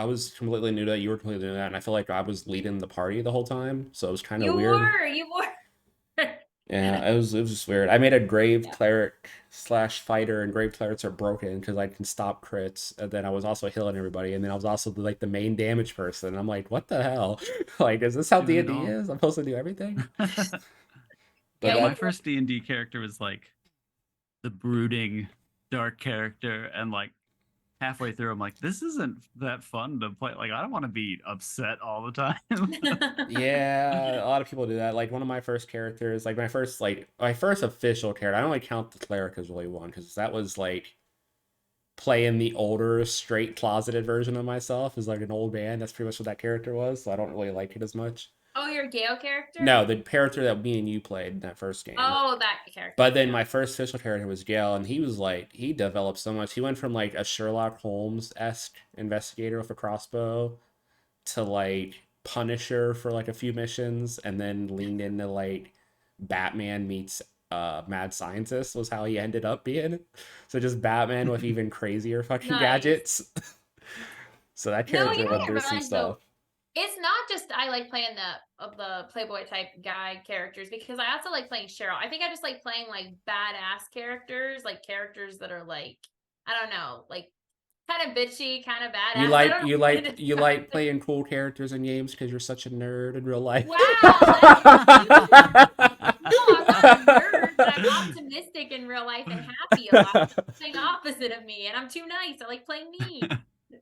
was completely new to that. You were completely new to that, and I feel like I was leading the party the whole time, so it was kind of weird. You were. Yeah, it was just weird. I made a grave cleric / fighter, and grave clerics are broken because I can stop crits. And then I was also healing everybody, and then I was also like the main damage person. And I'm like, what the hell? Like, is this how D&D is? I'm supposed to do everything? But my first D&D character was like the brooding, dark character, and like halfway through, I'm like, this isn't that fun to play. Like, I don't want to be upset all the time. Yeah, a lot of people do that. Like one of my first characters, like my first official character. I don't like count the cleric as really one because that was like playing the older, straight closeted version of myself as like an old man. That's pretty much what that character was. So I don't really like it as much. Oh, your Gale character? No, the character that me and you played in that first game. Oh, that character. But then my first official character was Gale, and he was like, he developed so much. He went from like a Sherlock Holmes-esque investigator with a crossbow to like Punisher for like a few missions, and then leaned into like Batman meets mad scientist was how he ended up being. So just Batman with even crazier fucking gadgets. So that character went through some stuff. It's not just I like playing the Playboy type guy characters, because I also like playing Cheryl. I think I just like playing like badass characters, like characters that are like, I don't know, like kind of bitchy, kind of badass. You like playing cool characters in games because you're such a nerd in real life. Wow. No, I'm not a nerd, but I'm optimistic in real life and happy a lot. It's the opposite of me, and I'm too nice. I like playing mean.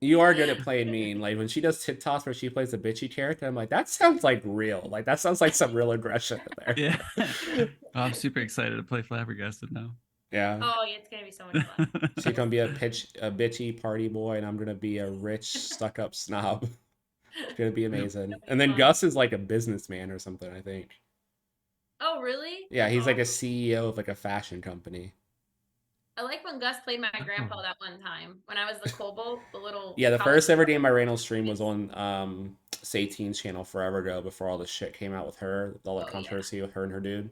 You are good at playing mean. Like when she does tit toss where she plays a bitchy character, I'm like, that sounds like real. Like that sounds like some real aggression in there. Yeah. I'm super excited to play Flabbergasted now. Yeah. Oh, it's gonna be so much fun. She's gonna be a bitchy party boy, and I'm gonna be a rich, stuck-up snob. It's gonna be amazing. And then Gus is like a businessman or something, I think. Oh, really? Yeah, he's like a CEO of like a fashion company. I like when Gus played my grandpa that one time when I was the kobold, the little Yeah, the college first ever kobold. game I ran on stream was on Sateen's channel forever ago before all the shit came out with her, all the Oh yeah. controversy with her and her dude.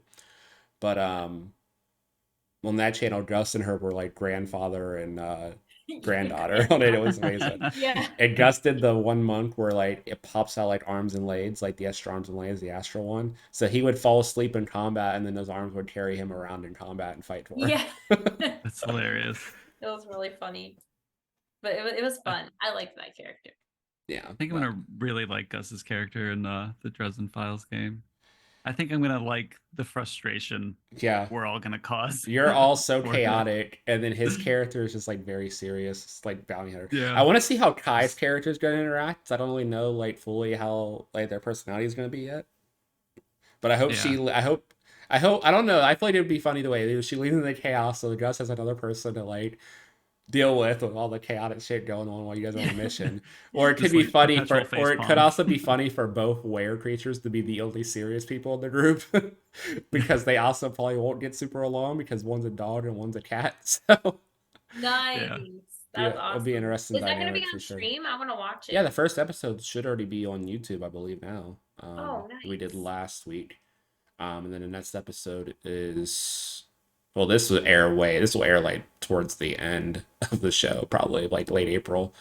But on that channel, Gus and her were like grandfather and granddaughter on it. It was amazing. Yeah. And Gus did the one monk where like it pops out like arms and legs, like the extra arms and legs, the astral one. So he would fall asleep in combat, and then those arms would carry him around in combat and fight for. Yeah. That's hilarious. It was really funny. But it was fun. I liked that character. Yeah, I think I'm gonna really like Gus's character in the Dresden Files game. I think I'm gonna like the frustration yeah. we're all gonna cause. You're all so for it. chaotic, and then his character is just like very serious. It's like bounty hunter. Yeah. I want to see how Kai's character is going to interact. 'Cause I don't really know like fully how like their personality is going to be yet. But I hope I don't know. I feel like it would be funny the way she leads into the chaos, so Gus has another person to like deal with all the chaotic shit going on while you guys are on a mission. Or it could Just, be like, funny perpetual for, or it could facepalm. also be funny for both were creatures to be the only serious people in the group, because they also probably won't get super along because one's a dog and one's a cat. So Nice. Yeah. That's yeah, awesome. it'll be interesting Is that going to be dynamic on for sure. stream? I want to watch it. Yeah, the first episode should already be on YouTube, I believe now. Oh, We did nice. last week. And then the next episode is, well, this will air like towards the end of the show, probably like late April.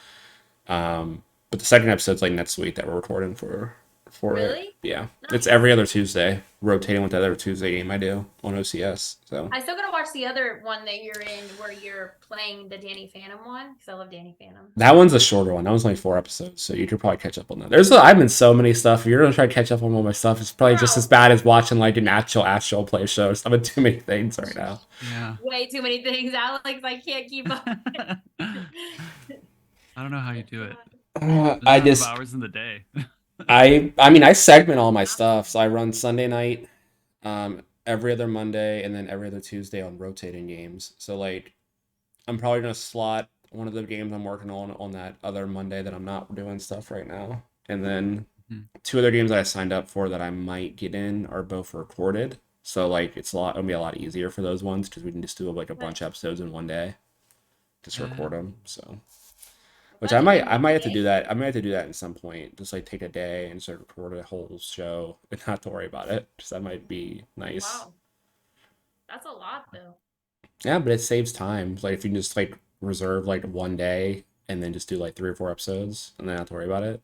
But the second episode's like next week that we're recording for it. Really? Yeah. Nice. It's every other Tuesday, rotating with the other Tuesday game I do on OCS. So I still gotta watch the other one that you're in where you're playing the Danny Phantom one because I love Danny Phantom. that one's a shorter one. That one's only 4 episodes, so you could probably catch up on that. I'm in so many stuff. If you're gonna try to catch up on all my stuff, it's probably just Wow. as bad as watching like an actual astral play show. I'm in too many things right now. Yeah. Way too many things, Alex. I can't keep up. I don't know how you do it. I There's just hours in the day. I mean I segment all my stuff. So I run Sunday night, every other Monday, and then every other Tuesday on rotating games. So like I'm probably gonna slot one of the games I'm working on that other Monday that I'm not doing stuff right now. And then Mhm. 2 other games that I signed up for that I might get in are both recorded. So like it'll be a lot easier for those ones because we can just do like a bunch of episodes in one day. Just record them. So which I might have to do that. I might have to do that at some point. Just like take a day and sort of record a whole show and not to worry about it. Because that might be nice. Wow. That's a lot though. Yeah, but it saves time. Like if you can just like reserve like one day and then just do like 3 or 4 episodes and then not have to worry about it.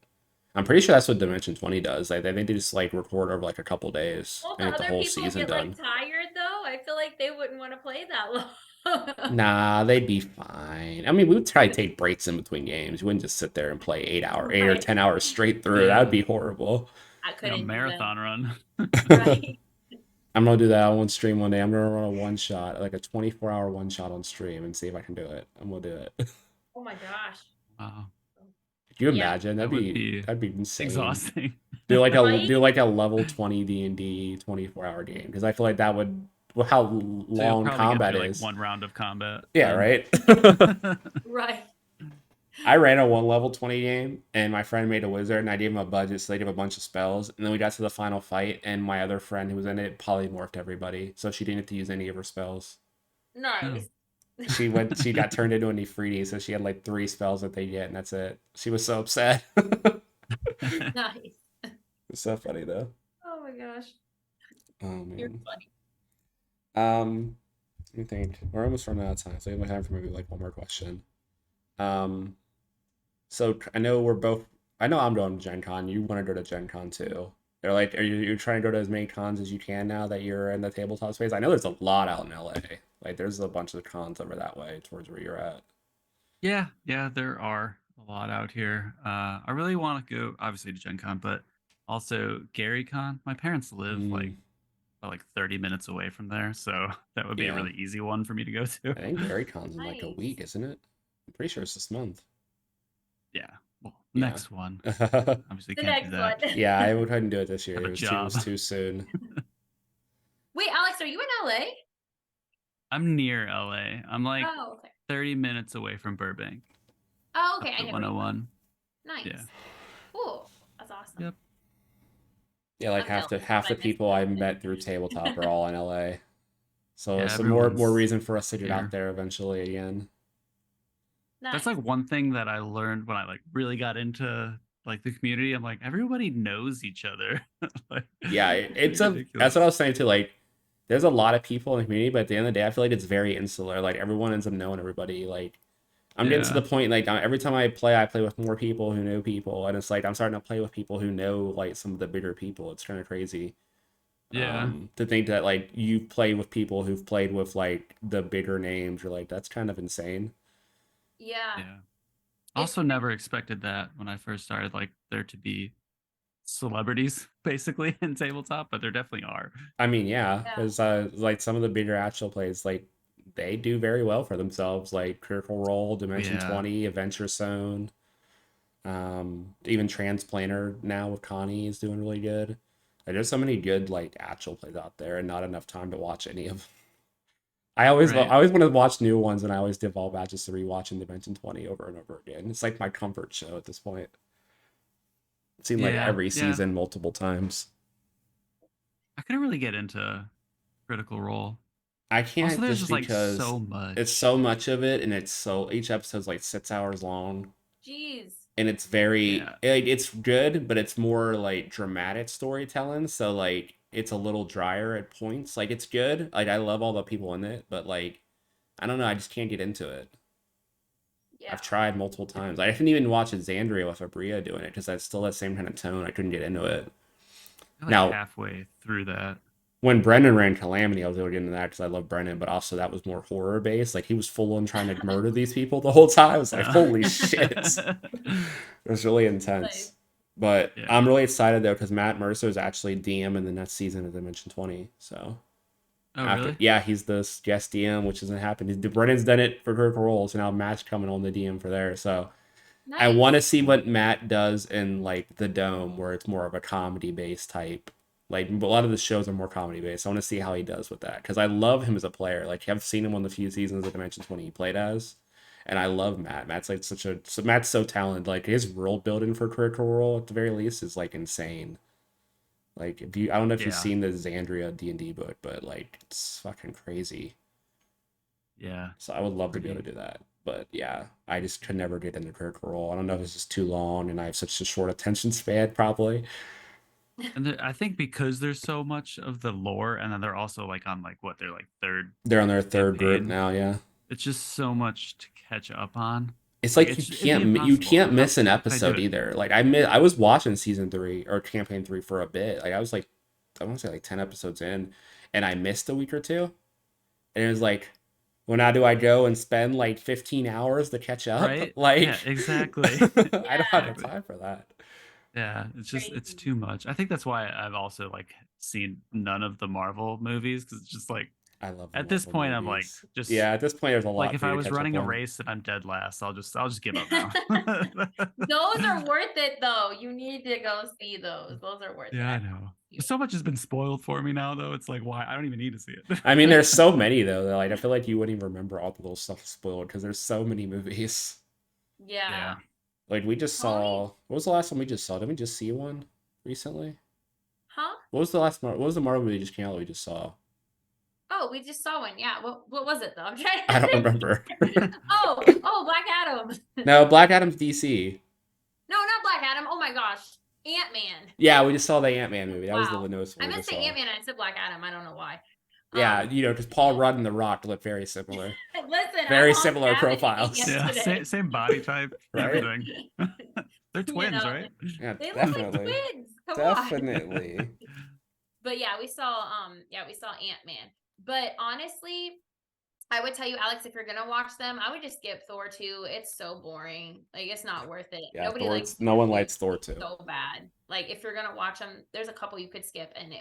I'm pretty sure that's what Dimension 20 does. Like they just like record over like a couple days Well, and the get the other whole people season get done. like tired though. I feel like they wouldn't want to play that long. Nah, they'd be fine. I mean, we would try to take breaks in between games. We wouldn't just sit there and play 8 or Right. 10 hours straight through. That would be horrible. I Like couldn't a do marathon run. that. Right. I'm gonna do that on stream one day. I'm gonna run a one shot, like a 24-hour one shot on stream, and see if I can do it. I'm gonna do it. Oh my gosh. Wow. Could you Yeah. imagine? That would be that'd be insane. Exhausting. Do like Right? a level 20 D&D 24-hour game because I feel like that would how So you'll long probably combat get through, is. like one round of combat. Yeah, then. right. Right. I ran a one level 20 game and my friend made a wizard and I gave him a budget so they gave a bunch of spells and then we got to the final fight and my other friend who was in it polymorphed everybody so she didn't have to use any of her spells. Nice. She got turned into an Ifriti so she had like 3 spells that they get and that's it. She was so upset. Nice. It's so funny though. Oh my gosh. Oh You're man. funny. Let me think. We're almost running out of time, so we have time for maybe like one more question. So I know I'm going to Gen Con. You want to go to Gen Con too. They're like, you're trying to go to as many cons as you can now that you're in the tabletop space? I know there's a lot out in LA. Like there's a bunch of cons over that way towards where you're at. Yeah, there are a lot out here. I really want to go, obviously, to Gen Con, but also Gary Con. My parents live like 30 minutes away from there, so that would be a really easy one for me to go to. I think Gary Con's in like a Nice. week, isn't it? I'm pretty sure it's this month. Yeah. Well, next one. Yeah, Obviously The can't do next that. one. I couldn't do it this year. Have a It was job. too soon. Wait, Alex, are you in LA? I'm near LA. I'm like Oh, okay. 30 minutes away from Burbank. Oh, okay. Up I to never knew that. 101. Nice. Yeah. Cool. That's awesome. Yep. Yeah, like I'm half the jealous. I people I missed met through tabletop are all in LA. So Yeah, some more everyone's reason for us to get here. out there eventually again. That's Nice. like one thing that I learned when I like really got into like the community. I'm like, everybody knows each other. Like, Yeah, pretty that's what I ridiculous. was saying too. Like, there's a lot of people in the community, but at the end of the day, I feel like it's very insular. Like everyone ends up knowing everybody. Like I'm getting to the Yeah. point like every time I play with more people who know people, and it's like I'm starting to play with people who know like some of the bigger people. It's kind of crazy Yeah. to think that like you play with people who've played with like the bigger names. You're like that's kind of insane. Yeah. Yeah. It's Also never expected that when I first started, like there to be celebrities basically in tabletop, but there definitely are. I mean, yeah, yeah. because like some of the bigger actual plays, like they do very well for themselves, like Critical Role, Dimension Yeah. 20, Adventure Zone, even Transplanter now with Connie is doing really good. Like, there's so many good like actual plays out there, and not enough time to watch any of them. I Right. always want to watch new ones, and I always default back just to rewatching Dimension 20 over and over again. It's like my comfort show at this point. It's seen like Yeah. every Yeah. season multiple times. I couldn't really get into Critical Role. I Also, can't there's just just like because so it's much. so much of it, and it's so each episode's like 6 hours long, Jeez. and it's very Yeah. like it's good, but it's more like dramatic storytelling. So like it's a little drier at points. Like it's good. Like I love all the people in it, but like I don't know, I just can't get into it. Yeah. I've tried multiple times. I didn't even watch Xandria with Abria doing it because that's still that same kind of tone. I couldn't get into it. I'm like Now, halfway through that. when Brendan ran Calamity, I was able to get into that because I love Brendan, but also that was more horror based. Like he was full on trying to murder these people the whole time. I was like, holy shit. It was really intense. Nice. But Yeah. I'm really excited though because Matt Mercer is actually DM in the next season of Dimension 20. So Oh, after, really? yeah, he's the guest DM, which hasn't happened. Brendan's done it for Critical Role, so now Matt's coming on the DM for there. So I want Nice. to see what Matt does in like the Dome, where it's more of a comedy based type. Like a lot of the shows are more comedy based. I want to see how he does with that because I love him as a player. Like I've seen him on the few seasons of Dimension 20 he played as, and I love Matt. Matt's like Matt's so talented. Like his world building for Critical Role at the very least is like insane. Like if you, I don't know if you've Yeah. seen the Xandria D&D book, but like it's fucking crazy. Yeah. So I would love to be able Pretty. to do that. But yeah, I just could never get into Critical Role. I don't know if it's just too long and I have such a short attention span, probably. And I think because there's so much of the lore, and then they're also like on like what they're like third They're on their third group campaign. now, yeah. It's just so much to catch up on. It's Like like it'd be you impossible. can't miss an How could I do episode it? either. Like I was watching season 3 or campaign 3 for a bit. Like I was like I want to say like 10 episodes in and I missed a week or two. And it was like, well, now do I go and spend like 15 hours to catch up? Right? Like Yeah, exactly. I don't have the Yeah. Exactly. time for that. Yeah, it's just it's Crazy. too much. I think that's why I've also like seen none of the Marvel movies because it's just like I love the at this Marvel point I'm like movies. just Yeah, at this point there's a like lot if for you I to was catch up running a on. race and I'm dead last, I'll just give up now. Those are worth it though. You need to go see those. Those are worth Yeah, I it. know. So much has been spoiled for me now though. It's like why I don't even need to see it. I mean, there's so many though that like I feel like you wouldn't even remember all the little stuff spoiled because there's so many movies. Yeah. Yeah. Like we just Tony? saw. What was the last one we just saw? Did we just see one recently? Huh? What was the last? What was the Marvel movie just came out that we just saw? Oh, we just saw one. Yeah. What was it though? I'm trying I to don't think. remember. Oh, Black Adam. No, Black Adam's DC. No, not Black Adam. Oh my gosh. Ant-Man. Yeah, we just saw the Ant-Man movie. That was the Wow. newest I one we meant to just say saw. Ant-Man and I said Black Adam. I don't know why. Yeah, you know, because Paul yeah. Rudd and The Rock look very similar. Listen, Very I'm on similar Saturday profiles. Yeah, yesterday. same body type, Right? everything. They're You twins, know, right? Yeah, they look like definitely. twins. Come on. Definitely. But yeah, we saw Ant-Man. But honestly, I would tell you, Alex, if you're gonna watch them, I would just skip Thor 2. It's so boring. Like it's not worth it. Yeah, Nobody likes no Thor one 2. likes Thor It's 2. so bad. Like if you're gonna watch them, there's a couple you could skip and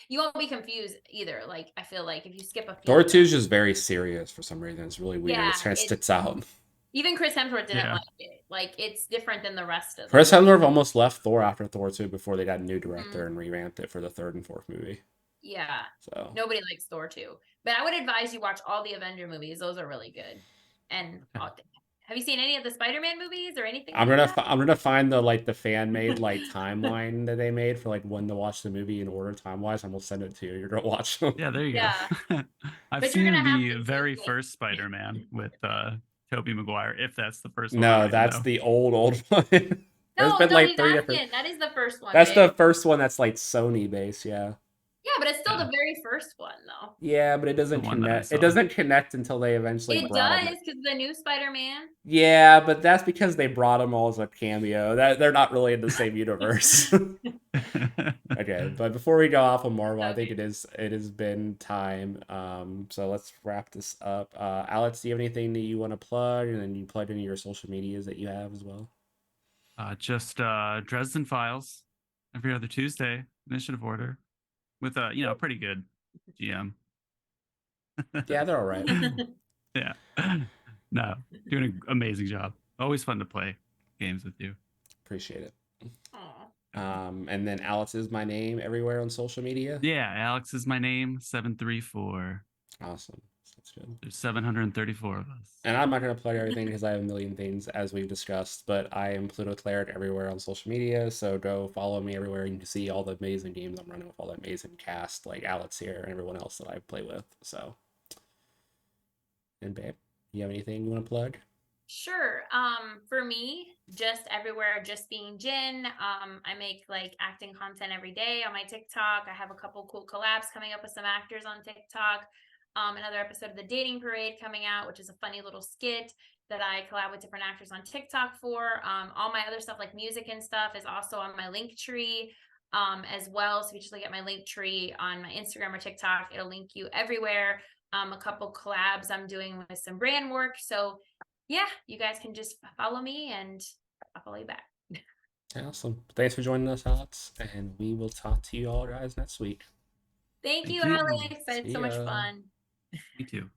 you won't be confused either. Like I feel like if you skip a few Thor of 2 them, is just very serious for some reason. It's really weird. yeah, It kind of sticks out. even Chris Hemsworth didn't Yeah. like it. Like it's different than the rest of them. Chris Hemsworth almost left Thor after Thor 2 before they got a new director Mhm. and revamped it for the third and fourth movie. Yeah. So Nobody likes Thor 2. But I would advise you watch all the Avenger movies. Those are really good. And Have you seen any of the Spider-Man movies or anything I'm like gonna that? I'm gonna find the fan made timeline that they made for when to watch the movie in order time wise. I'm gonna send it to you. You're gonna watch them. Yeah, there you Yeah, go. I've but you're gonna seen have the to very like first Spider-Man with Tobey Maguire, if that's the first one No, already, that's though. the old one. There's no, been no, like he's three different. asking. That is the first one, That's the babe. first one that's Sony based. Yeah. Yeah, but it's still Yeah, the very first one, though. Yeah, but it the doesn't one that I connect. It saw. doesn't connect until they eventually It brought him. does because the new Spider-Man. Yeah, but that's because they brought him all as a cameo. That they're not really in the same universe. Okay, but before we go off on Marvel, I think Okay. it has been time. So let's wrap this up. Alex, do you have anything that you want to plug, and then you plug into your social medias that you have as well? Just Dresden Files every other Tuesday, Initiative Order, with a pretty good GM. Yeah, they're all right. Yeah. No, doing an amazing job. Always fun to play games with you. Appreciate it. Aw. And then Alex is my name everywhere on social media. Yeah, Alex is my name. 734. Awesome. That's good. There's 734 of us. And I'm not going to plug everything because I have a million things as we've discussed, but I am Pluto Cleric everywhere on social media. So go follow me everywhere. You can see all the amazing games I'm running with all the amazing cast like Alex here and everyone else that I play with. So, and babe, you have anything you want to plug? Sure. For me, just everywhere, just being Jin. I make acting content every day on my TikTok. I have a couple cool collabs coming up with some actors on TikTok. Another episode of the Dating Parade coming out, which is a funny little skit that I collab with different actors on TikTok for. All my other stuff like music and stuff is also on my link tree as well. So if you just look at my link tree on my Instagram or TikTok, it'll link you everywhere. A couple collabs I'm doing with some brand work. So yeah, you guys can just follow me and I'll follow you back. Awesome. Thanks for joining us, Alex, and we will talk to you all guys next week. Thank Thank you, you. Alex. I had See so much ya. fun. Me too.